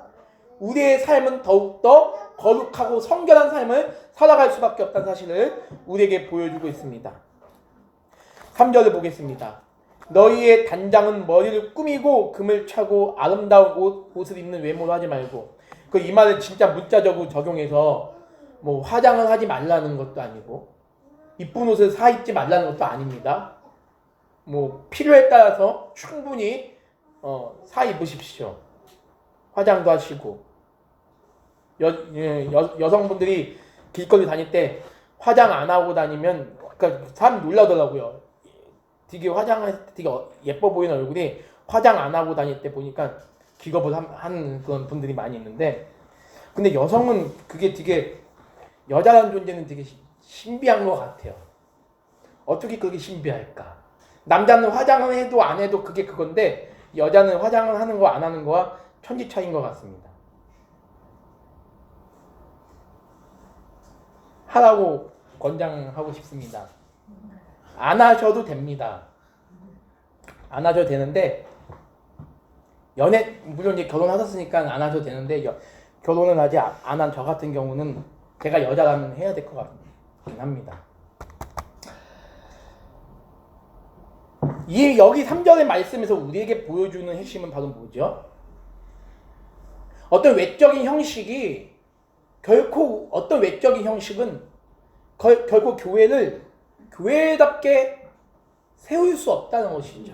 우리의 삶은 더욱더 거룩하고 성결한 삶을 살아갈 수밖에 없다는 사실을 우리에게 보여주고 있습니다. 3절을 보겠습니다. 너희의 단장은 머리를 꾸미고 금을 차고 아름다운 옷을 입는 외모로 하지 말고, 그 이 말을 진짜 문자적으로 적용해서 뭐 화장을 하지 말라는 것도 아니고 이쁜 옷을 사 입지 말라는 것도 아닙니다. 뭐 필요에 따라서 충분히 사 입으십시오. 화장도 하시고 여성분들이 길거리 다닐 때 화장 안 하고 다니면 그러니까 사람 놀라더라고요. 되게 화장할 때 되게 예뻐 보이는 얼굴이 화장 안 하고 다닐 때 보니까 기겁을 하는 그런 분들이 많이 있는데, 근데 여성은 그게 되게 여자라는 존재는 되게 신비한 것 같아요. 어떻게 그렇게 신비할까? 남자는 화장을 해도 안 해도 그게 그건데 여자는 화장을 하는 거 안 하는 거와 천지 차이인 것 같습니다. 하라고 권장하고 싶습니다. 안 하셔도 됩니다. 안 하셔도 되는데 물론 이제 결혼하셨으니까 안 하셔도 되는데 결혼을 아직 안 한 저 같은 경우는 제가 여자라면 해야 될 것 같긴 합니다. 여기 3절의 말씀에서 우리에게 보여주는 핵심은 바로 뭐죠? 어떤 외적인 형식은 결코 교회를 교회답게 세울 수 없다는 것이죠.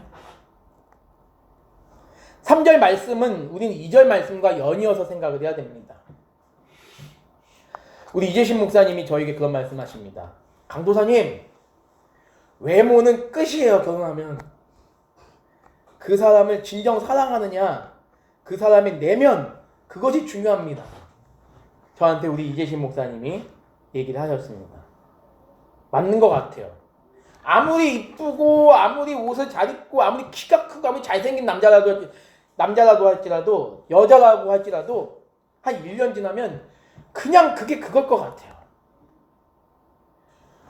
3절 말씀은 우리는 2절 말씀과 연이어서 생각을 해야 됩니다. 우리 이재신 목사님이 저에게 그런 말씀하십니다. 강도사님, 외모는 끝이에요. 결혼하면 그 사람을 진정 사랑하느냐, 그 사람의 내면, 그것이 중요합니다. 저한테 우리 이재신 목사님이 얘기를 하셨습니다. 맞는 것 같아요. 아무리 이쁘고 아무리 옷을 잘 입고 아무리 키가 크고 아무리 잘생긴 남자라도 할지라도, 여자라고 할지라도 한 1년 지나면 그냥 그게 그걸 것 같아요.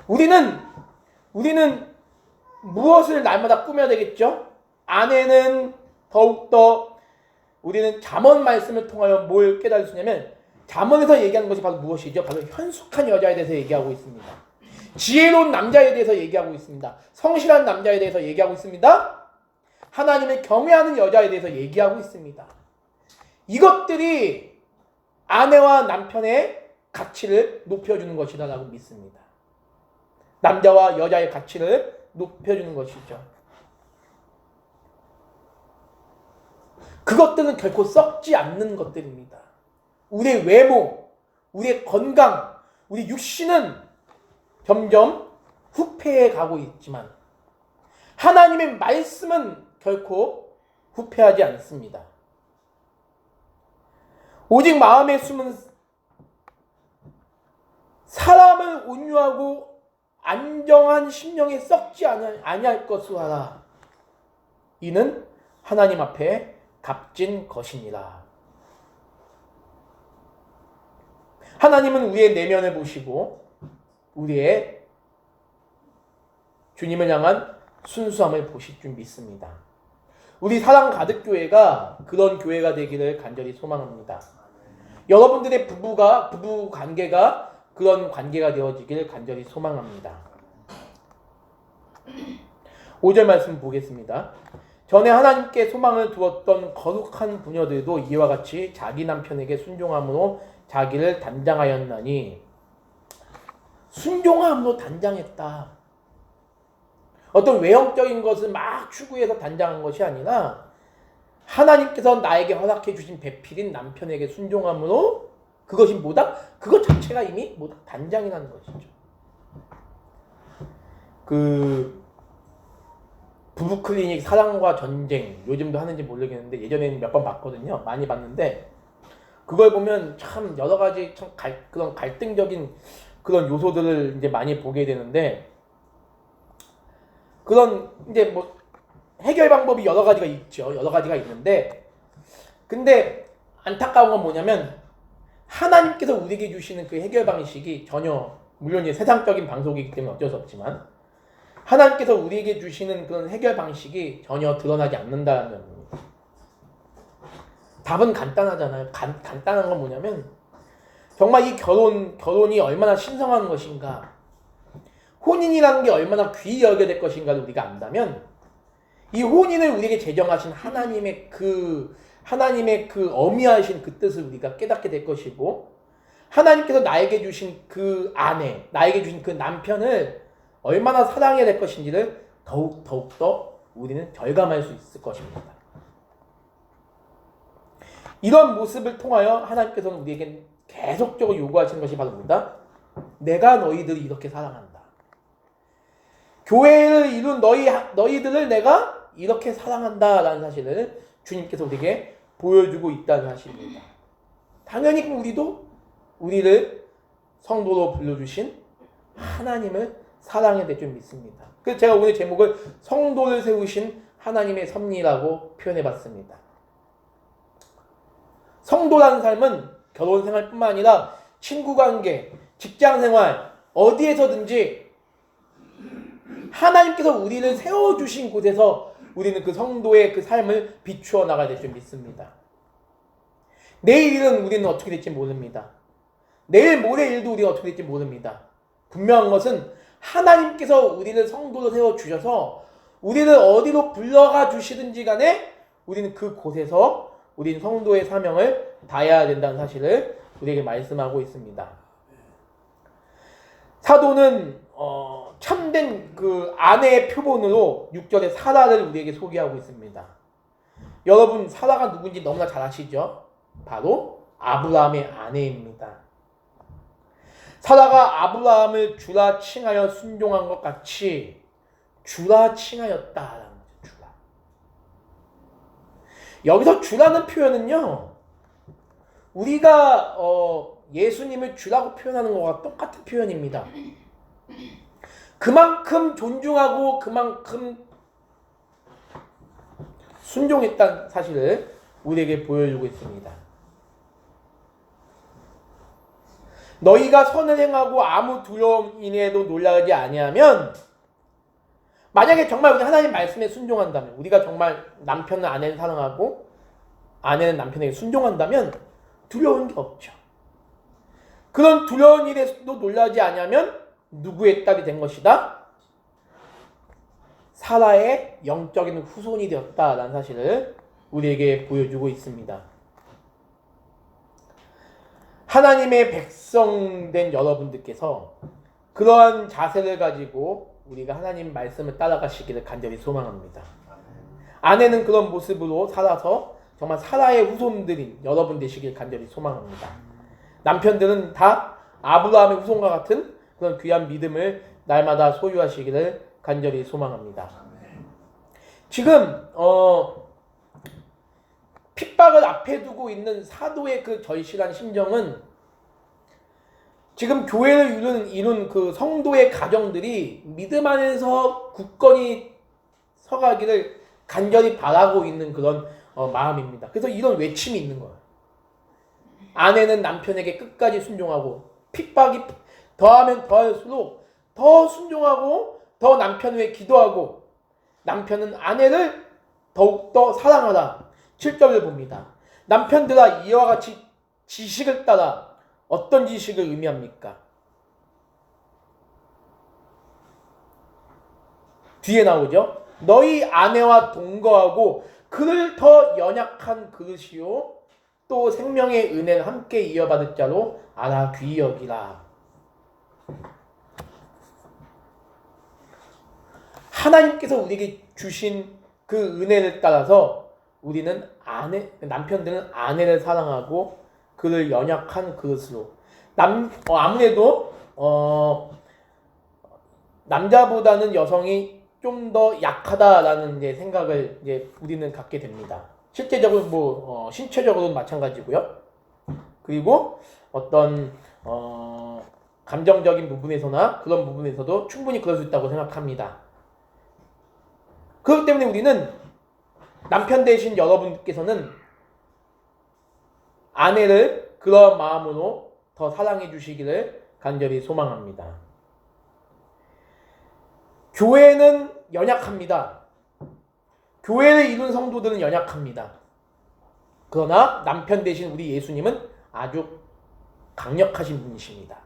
우리는 무엇을 날마다 꾸며야 되겠죠? 아내는 더욱더 우리는 잠언 말씀을 통하여 뭘 깨달을 수 있냐면, 잠언에서 얘기하는 것이 바로 무엇이죠? 바로 현숙한 여자에 대해서 얘기하고 있습니다. 지혜로운 남자에 대해서 얘기하고 있습니다. 성실한 남자에 대해서 얘기하고 있습니다. 하나님을 경외하는 여자에 대해서 얘기하고 있습니다. 이것들이 아내와 남편의 가치를 높여주는 것이다라고 믿습니다. 남자와 여자의 가치를 높여주는 것이죠. 그것들은 결코 썩지 않는 것들입니다. 우리의 외모, 우리의 건강, 우리 육신은 점점 후퇴해 가고 있지만 하나님의 말씀은 결코 후퇴하지 않습니다. 오직 마음에 숨은 사람을 온유하고 안정한 심령에 썩지 아니할 것을 하라. 이는 하나님 앞에 값진 것이니라. 하나님은 우리의 내면을 보시고 우리의 주님을 향한 순수함을 보실 줄 믿습니다. 우리 사랑 가득 교회가 그런 교회가 되기를 간절히 소망합니다. 여러분들의 부부 관계가 그런 관계가 되어지기를 간절히 소망합니다. 5절 말씀 보겠습니다. 전에 하나님께 소망을 두었던 거룩한 부녀들도 이와 같이 자기 남편에게 순종함으로 자기를 단장하였나니. 순종함으로 단장했다. 어떤 외형적인 것을 막 추구해서 단장한 것이 아니라 하나님께서 나에게 허락해 주신 배필인 남편에게 순종함으로, 그것이 뭐다? 그것 자체가 이미 뭐다? 단장이라는 것이죠. 부부 클리닉 사랑과 전쟁, 요즘도 하는지 모르겠는데 예전에는 몇 번 봤거든요. 많이 봤는데 그걸 보면 참 여러 가지 참 그런 갈등적인 그런 요소들을 이제 많이 보게 되는데, 그런 이제 뭐 해결 방법이 여러 가지가 있죠. 여러 가지가 있는데, 근데 안타까운 건 뭐냐면 하나님께서 우리에게 주시는 그 해결 방식이 전혀, 물론 이제 세상적인 방송이기 때문에 어쩔 수 없지만 하나님께서 우리에게 주시는 그런 해결 방식이 전혀 드러나지 않는다는 겁니다. 답은 간단하잖아요. 간단한 건 뭐냐면 정말 이 결혼이 얼마나 신성한 것인가, 혼인이라는 게 얼마나 귀히 여겨야 될 것인가를 우리가 안다면, 이 혼인을 우리에게 제정하신 하나님의 그 어미하신 그 뜻을 우리가 깨닫게 될 것이고, 하나님께서 나에게 주신 그 아내, 나에게 주신 그 남편을 얼마나 사랑해야 될 것인지를 더욱더 우리는 절감할 수 있을 것입니다. 이런 모습을 통하여 하나님께서는 우리에게 계속적으로 요구하시는 것이 바로 뭐다? 내가 너희들을 이렇게 사랑한다. 교회를 이룬 너희들을 내가 이렇게 사랑한다라는 사실을 주님께서 우리에게 보여주고 있다는 사실입니다. 당연히 우리를 성도로 불러주신 하나님을 사랑해야 될 줄 믿습니다. 그래서 제가 오늘 제목을 성도를 세우신 하나님의 섭리라고 표현해봤습니다. 성도라는 삶은 결혼 생활뿐만 아니라 친구 관계, 직장 생활, 어디에서든지 하나님께서 우리를 세워주신 곳에서 우리는 그 성도의 그 삶을 비추어 나가야 될 줄 믿습니다. 내일 일은 우리는 어떻게 될지 모릅니다. 내일 모레 일도 우리가 어떻게 될지 모릅니다. 분명한 것은 하나님께서 우리를 성도로 세워주셔서 우리를 어디로 불러가 주시든지 간에 우리는 그곳에서 우리는 성도의 사명을 다해야 된다는 사실을 우리에게 말씀하고 있습니다. 사도는 참된 그 아내의 표본으로 6절에 사라를 우리에게 소개하고 있습니다. 여러분, 사라가 누군지 너무나 잘 아시죠? 바로 아브라함의 아내입니다. 사라가 아브라함을 주라 칭하여 순종한 것 같이 주라 칭하였다라는 거죠. 주라. 여기서 주라는 표현은요, 우리가 예수님을 주라고 표현하는 것과 똑같은 표현입니다. 그만큼 존중하고 그만큼 순종했다는 사실을 우리에게 보여주고 있습니다. 너희가 선을 행하고 아무 두려움 인에도 놀라지 아니하면, 만약에 정말 우리 하나님 말씀에 순종한다면, 우리가 정말 남편은 아내를 사랑하고 아내는 남편에게 순종한다면 두려운 게 없죠. 그런 두려운 일에도 놀라지 아니하면 누구의 딸이 된 것이다? 사라의 영적인 후손이 되었다라는 사실을 우리에게 보여주고 있습니다. 하나님의 백성된 여러분들께서 그러한 자세를 가지고 우리가 하나님 말씀을 따라가시기를 간절히 소망합니다. 아내는 그런 모습으로 살아서 정말 사라의 후손들인 여러분 되시길 간절히 소망합니다. 남편들은 다 아브라함의 후손과 같은 그런 귀한 믿음을 날마다 소유하시기를 간절히 소망합니다. 지금 핍박을 앞에 두고 있는 사도의 그 절실한 심정은 지금 교회를 이룬 그 성도의 가정들이 믿음 안에서 굳건히 서가기를 간절히 바라고 있는 그런 마음입니다. 그래서 이런 외침이 있는 거예요. 아내는 남편에게 끝까지 순종하고, 핍박이 더하면 더할수록 더 순종하고 더 남편 위해 기도하고, 남편은 아내를 더욱더 사랑하라. 7절을 봅니다. 남편들아, 이와 같이 지식을 따라. 어떤 지식을 의미합니까? 뒤에 나오죠. 너희 아내와 동거하고 그를 더 연약한 그릇이요 또 생명의 은혜를 함께 이어받을 자로 알아 귀히 여기라. 하나님께서 우리에게 주신 그 은혜를 따라서 우리는 남편들은 아내를 사랑하고 그를 연약한 그릇으로, 아무래도 남자보다는 여성이 좀 더 약하다라는 이제 생각을 이제 우리는 갖게 됩니다. 실제적으로 신체적으로는 마찬가지고요. 그리고 어떤 감정적인 부분에서나 그런 부분에서도 충분히 그럴 수 있다고 생각합니다. 그렇기 때문에 우리는 남편 되신 여러분께서는 아내를 그런 마음으로 더 사랑해 주시기를 간절히 소망합니다. 교회는 연약합니다. 교회를 이룬 성도들은 연약합니다. 그러나 남편 되신 우리 예수님은 아주 강력하신 분이십니다.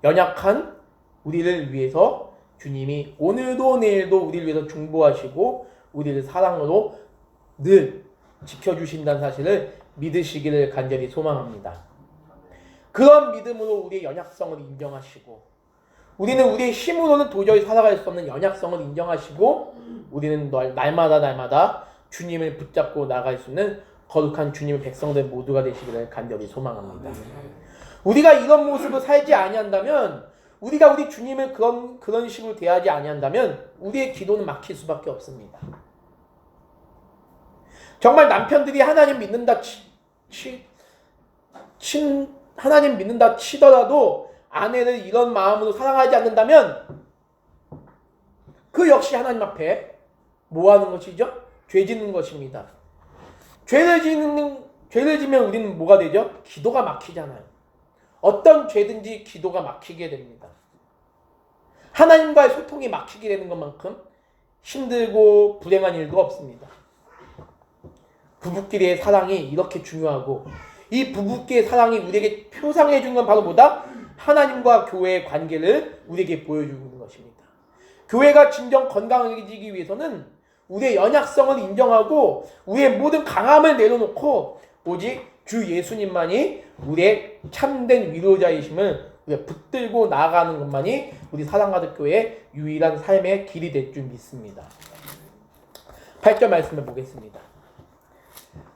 연약한 우리를 위해서 주님이 오늘도 내일도 우리를 위해서 중보하시고 우리를 사랑으로 늘 지켜주신다는 사실을 믿으시기를 간절히 소망합니다. 그런 믿음으로 우리의 연약성을 인정하시고 우리는 우리의 힘으로는 도저히 살아갈 수 없는 연약성을 인정하시고 우리는 날마다 주님을 붙잡고 나아갈 수 있는 거룩한 주님의 백성들 모두가 되시기를 간절히 소망합니다. 우리가 이런 모습을 살지 아니한다면 우리가 우리 주님을 그런 식으로 대하지 아니한다면 우리의 기도는 막힐 수밖에 없습니다. 정말 남편들이 하나님 믿는다 하나님 믿는다 치더라도 아내를 이런 마음으로 사랑하지 않는다면 그 역시 하나님 앞에 뭐 하는 것이죠? 죄 짓는 것입니다. 죄를 지면 우리는 뭐가 되죠? 기도가 막히잖아요. 어떤 죄든지 기도가 막히게 됩니다. 하나님과의 소통이 막히게 되는 것만큼 힘들고 불행한 일도 없습니다. 부부끼리의 사랑이 이렇게 중요하고 이 부부끼리의 사랑이 우리에게 표상해 주는 건 바로 뭐다? 하나님과 교회의 관계를 우리에게 보여주는 것입니다. 교회가 진정 건강해지기 위해서는 우리의 연약성을 인정하고 우리의 모든 강함을 내려놓고 오직 주 예수님만이 우리의 참된 위로자이심을 우리가 붙들고 나아가는 것만이 우리 사랑가득 교회의 유일한 삶의 길이 될 줄 믿습니다. 8절 말씀을 보겠습니다.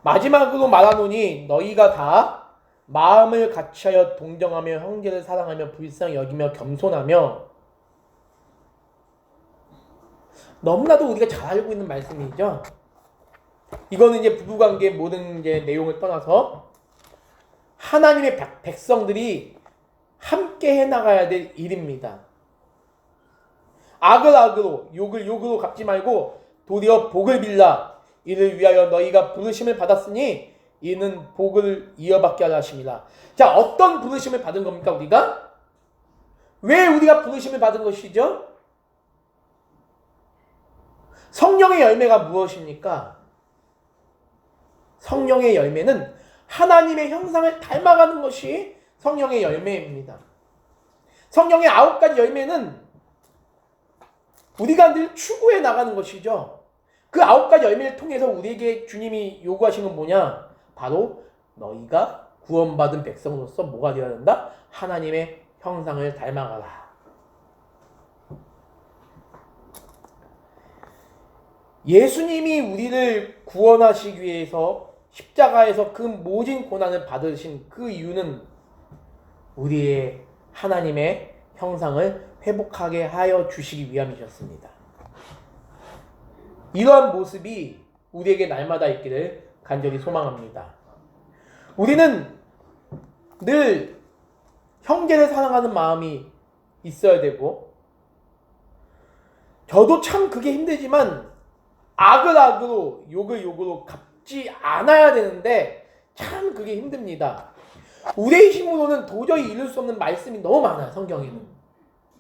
마지막으로 말하노니 너희가 다 마음을 같이하여 동정하며 형제를 사랑하며 불쌍히 여기며 겸손하며 너무나도 우리가 잘 알고 있는 말씀이죠. 이거는 이제 부부관계의 모든 이제 내용을 떠나서 하나님의 백성들이 함께 해나가야 될 일입니다. 악을 악으로 욕을 욕으로 갚지 말고 도리어 복을 빌라. 이를 위하여 너희가 부르심을 받았으니 이는 복을 이어받게 하려 하심이라. 자, 어떤 부르심을 받은 겁니까 우리가? 왜 우리가 부르심을 받은 것이죠? 성령의 열매가 무엇입니까? 성령의 열매는 하나님의 형상을 닮아가는 것이 성령의 열매입니다. 성령의 9가지 열매는 우리가 늘 추구해 나가는 것이죠. 그 9가지 열매를 통해서 우리에게 주님이 요구하신 건 뭐냐? 바로 너희가 구원받은 백성으로서 뭐가 되어야 된다? 하나님의 형상을 닮아가라. 예수님이 우리를 구원하시기 위해서 십자가에서 그 모진 고난을 받으신 그 이유는 우리의 하나님의 형상을 회복하게 하여 주시기 위함이셨습니다. 이러한 모습이 우리에게 날마다 있기를 간절히 소망합니다. 우리는 늘 형제를 사랑하는 마음이 있어야 되고 저도 참 그게 힘들지만 악을 악으로 욕을 욕으로 갚지 않아야 되는데 참 그게 힘듭니다. 우리의 힘으로는 도저히 이룰 수 없는 말씀이 너무 많아요. 성경에는.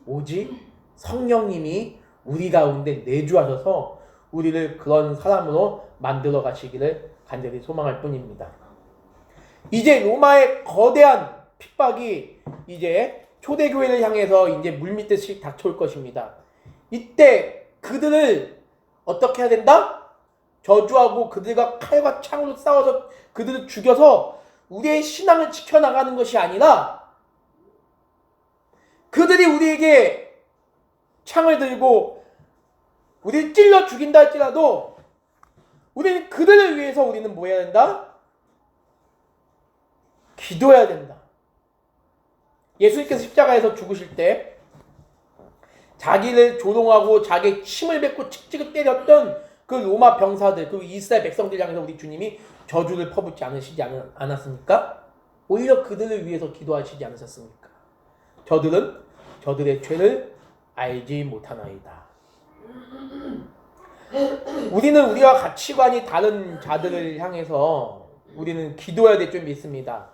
오직 성령님이 우리 가운데 내주하셔서 우리를 그런 사람으로 만들어 가시기를 간절히 소망할 뿐입니다. 이제 로마의 거대한 핍박이 이제 초대교회를 향해서 이제 물밀듯이 닥쳐올 것입니다. 이때 그들을 어떻게 해야 된다? 저주하고 그들과 칼과 창으로 싸워서 그들을 죽여서 우리의 신앙을 지켜나가는 것이 아니라 그들이 우리에게 창을 들고 우리를 찔러 죽인다 할지라도 우리는 그들을 위해서 우리는 뭐 해야 된다? 기도해야 된다. 예수님께서 십자가에서 죽으실 때 자기를 조롱하고 자기의 침을 뱉고 칙칙을 때렸던 그 로마 병사들 그리고 이스라엘 백성들 향해서 우리 주님이 저주를 퍼붓지 않으시지 않았습니까? 오히려 그들을 위해서 기도하시지 않으셨습니까? 저들은 저들의 죄를 알지 못하나이다. 우리는 우리와 가치관이 다른 자들을 향해서 우리는 기도해야 될 줄 믿습니다.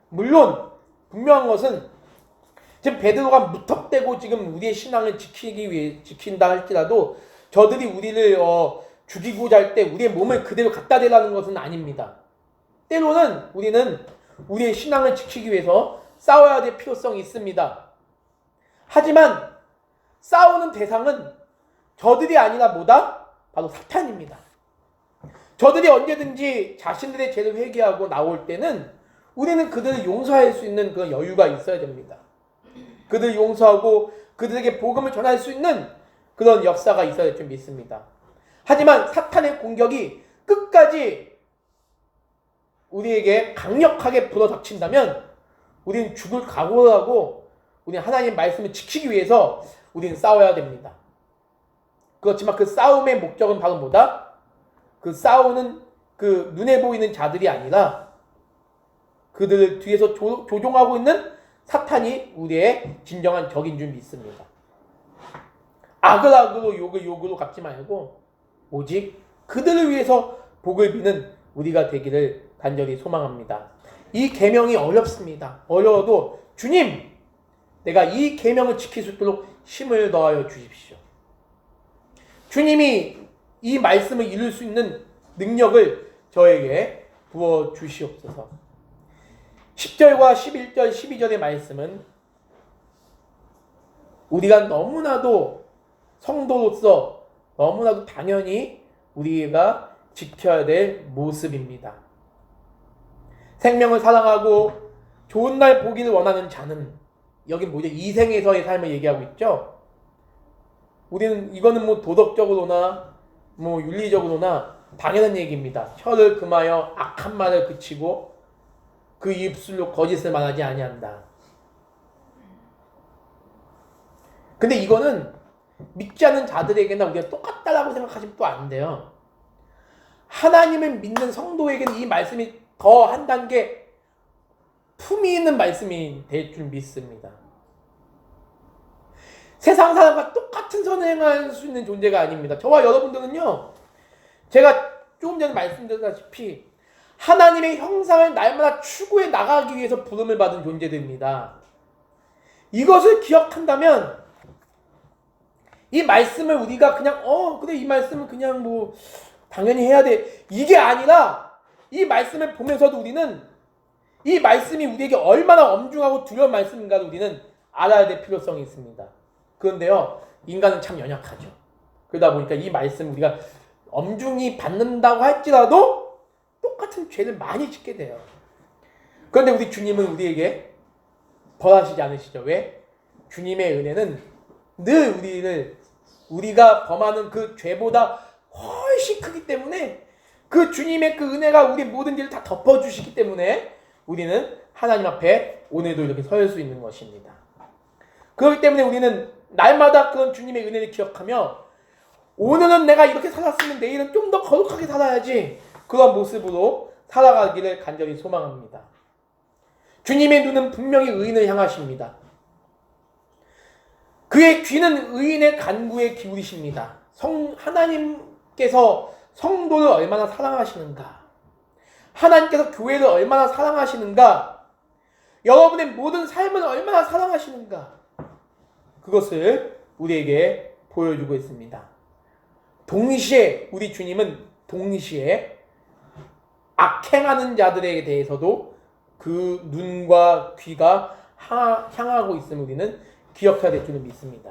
물론 분명한 것은 지금 베드로가 무턱대고 지금 우리의 신앙을 지킨다 할지라도 저들이 우리를 죽이고자 할 때 우리의 몸을 그대로 갖다 대라는 것은 아닙니다. 때로는 우리는 우리의 신앙을 지키기 위해서 싸워야 될 필요성이 있습니다. 하지만 싸우는 대상은 저들이 아니라 뭐다? 바로 사탄입니다. 저들이 언제든지 자신들의 죄를 회개하고 나올 때는 우리는 그들을 용서할 수 있는 그런 여유가 있어야 됩니다. 그들을 용서하고 그들에게 복음을 전할 수 있는 그런 역사가 있어야 될 줄 믿습니다. 하지만 사탄의 공격이 끝까지 우리에게 강력하게 불어닥친다면 우리는 죽을 각오를 하고 우리는 하나님의 말씀을 지키기 위해서 우리는 싸워야 됩니다. 그렇지만 그 싸움의 목적은 바로 뭐다? 그 싸우는 그 눈에 보이는 자들이 아니라 그들을 뒤에서 조종하고 있는 사탄이 우리의 진정한 적인 줄 믿습니다. 악을 악으로 욕을 욕으로 갚지 말고 오직 그들을 위해서 복을 비는 우리가 되기를 간절히 소망합니다. 이 계명이 어렵습니다. 어려워도 주님, 내가 이 계명을 지킬 수 있도록 힘을 더하여 주십시오. 주님이 이 말씀을 이룰 수 있는 능력을 저에게 부어 주시옵소서. 10절과 11절, 12절의 말씀은 우리가 너무나도 성도로서 너무나도 당연히 우리가 지켜야 될 모습입니다. 생명을 사랑하고 좋은 날 보기를 원하는 자는, 여기 뭐죠? 이생에서의 삶을 얘기하고 있죠. 우리는 이거는 뭐 도덕적으로나 뭐 윤리적으로나 당연한 얘기입니다. 혀를 금하여 악한 말을 그치고 그 입술로 거짓을 말하지 아니한다. 근데 이거는 믿지 않는 자들에게나 우리가 똑같다라고 생각하시면 또 안 돼요. 하나님을 믿는 성도에게는 이 말씀이 더 한 단계 품위 있는 말씀이 될 줄 믿습니다. 세상 사람과 똑같은 선을 행할 수 있는 존재가 아닙니다. 저와 여러분들은요, 제가 조금 전에 말씀드렸다시피 하나님의 형상을 날마다 추구해 나가기 위해서 부름을 받은 존재들입니다. 이것을 기억한다면 이 말씀을 우리가 그냥 그래 이 말씀은 그냥 뭐 당연히 해야 돼, 이게 아니라 이 말씀을 보면서도 우리는 이 말씀이 우리에게 얼마나 엄중하고 두려운 말씀인가를 우리는 알아야 될 필요성이 있습니다. 그런데요, 인간은 참 연약하죠. 그러다 보니까 이 말씀 우리가 엄중히 받는다고 할지라도 똑같은 죄를 많이 짓게 돼요. 그런데 우리 주님은 우리에게 벌하시지 않으시죠. 왜? 주님의 은혜는 늘 우리가 범하는 그 죄보다 훨씬 크기 때문에, 그 주님의 그 은혜가 우리 모든 일을 다 덮어주시기 때문에 우리는 하나님 앞에 오늘도 이렇게 설 수 있는 것입니다. 그렇기 때문에 우리는 날마다 그런 주님의 은혜를 기억하며 오늘은 내가 이렇게 살았으면 내일은 좀 더 거룩하게 살아야지, 그런 모습으로 살아가기를 간절히 소망합니다. 주님의 눈은 분명히 의인을 향하십니다. 그의 귀는 의인의 간구에 기울이십니다. 하나님께서 성도를 얼마나 사랑하시는가, 하나님께서 교회를 얼마나 사랑하시는가, 여러분의 모든 삶을 얼마나 사랑하시는가, 그것을 우리에게 보여주고 있습니다. 동시에 우리 주님은 동시에 악행하는 자들에 대해서도 그 눈과 귀가 향하고 있음을 우리는 기억해야 될 줄을 믿습니다.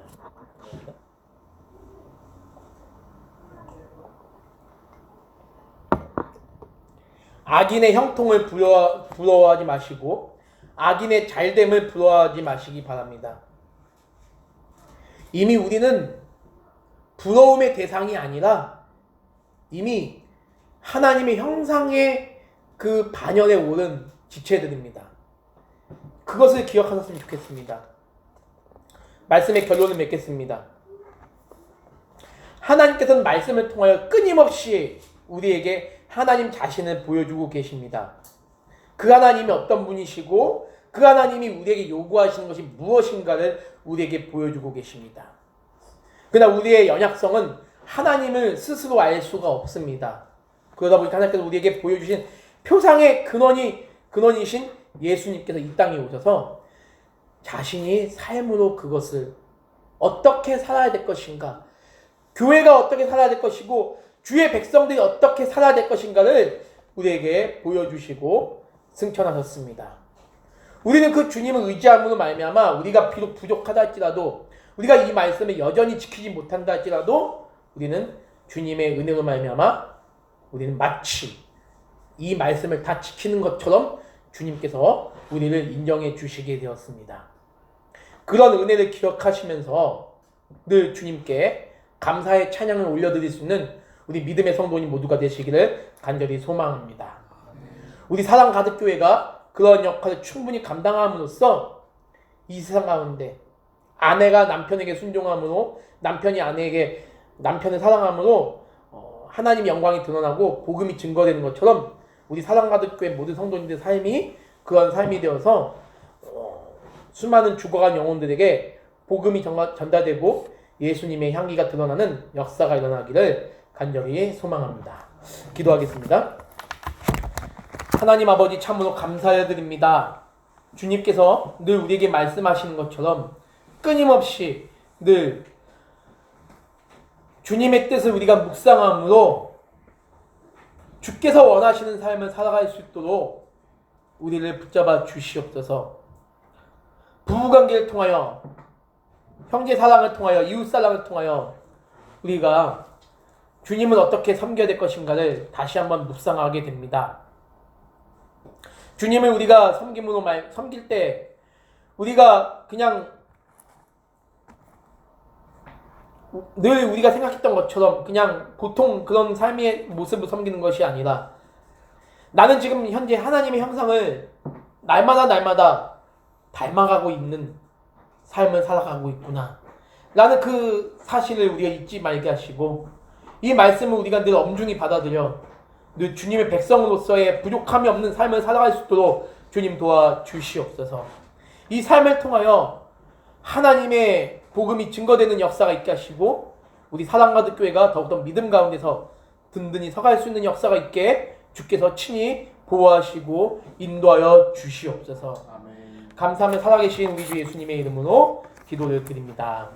악인의 형통을 부러워하지 마시고 악인의 잘됨을 부러워하지 마시기 바랍니다. 이미 우리는 부러움의 대상이 아니라 이미 하나님의 형상의 그 반열에 오른 지체들입니다. 그것을 기억하셨으면 좋겠습니다. 말씀의 결론을 맺겠습니다. 하나님께서는 말씀을 통하여 끊임없이 우리에게 하나님 자신을 보여주고 계십니다. 그 하나님이 어떤 분이시고 그 하나님이 우리에게 요구하시는 것이 무엇인가를 우리에게 보여주고 계십니다. 그러나 우리의 연약성은 하나님을 스스로 알 수가 없습니다. 그러다 보니까 하나님께서 우리에게 보여주신 표상의 근원이신 예수님께서 이 땅에 오셔서 자신이 삶으로 그것을 어떻게 살아야 될 것인가, 교회가 어떻게 살아야 될 것이고 주의 백성들이 어떻게 살아야 될 것인가를 우리에게 보여주시고 승천하셨습니다. 우리는 그 주님을 의지함으로 말미암아 우리가 비록 부족하다 할지라도 우리가 이 말씀을 여전히 지키지 못한다 할지라도 우리는 주님의 은혜로 말미암아 우리는 마치 이 말씀을 다 지키는 것처럼 주님께서 우리를 인정해 주시게 되었습니다. 그런 은혜를 기억하시면서 늘 주님께 감사의 찬양을 올려드릴 수 있는 우리 믿음의 성도님 모두가 되시기를 간절히 소망합니다. 우리 사랑 가득 교회가 그런 역할을 충분히 감당함으로써 이 세상 가운데 아내가 남편에게 순종함으로 남편이 아내에게 남편을 사랑함으로 하나님 영광이 드러나고 복음이 증거되는 것처럼 우리 사랑 가득 교회 모든 성도님들 삶이 그런 삶이 되어서 수많은 죽어간 영혼들에게 복음이 전달되고 예수님의 향기가 드러나는 역사가 일어나기를 간절히 소망합니다. 기도하겠습니다. 하나님 아버지 참으로 감사드립니다. 주님께서 늘 우리에게 말씀하시는 것처럼 끊임없이 늘 주님의 뜻을 우리가 묵상함으로 주께서 원하시는 삶을 살아갈 수 있도록 우리를 붙잡아 주시옵소서. 부부관계를 통하여 형제 사랑을 통하여 이웃 사랑을 통하여 우리가 주님을 어떻게 섬겨야 될 것인가를 다시 한번 묵상하게 됩니다. 주님을 우리가 섬길 때 우리가 그냥 늘 우리가 생각했던 것처럼 그냥 보통 그런 삶의 모습을 섬기는 것이 아니라 나는 지금 현재 하나님의 형상을 날마다 닮아가고 있는 삶을 살아가고 있구나 라는 그 사실을 우리가 잊지 말게 하시고 이 말씀을 우리가 늘 엄중히 받아들여 늘 주님의 백성으로서의 부족함이 없는 삶을 살아갈 수 있도록 주님 도와주시옵소서. 이 삶을 통하여 하나님의 복음이 증거되는 역사가 있게 하시고 우리 사랑가득 교회가 더욱더 믿음 가운데서 든든히 서갈 수 있는 역사가 있게 주께서 친히 보호하시고 인도하여 주시옵소서. 아멘. 감사하며 살아계신 우리 주 예수님의 이름으로 기도를 드립니다.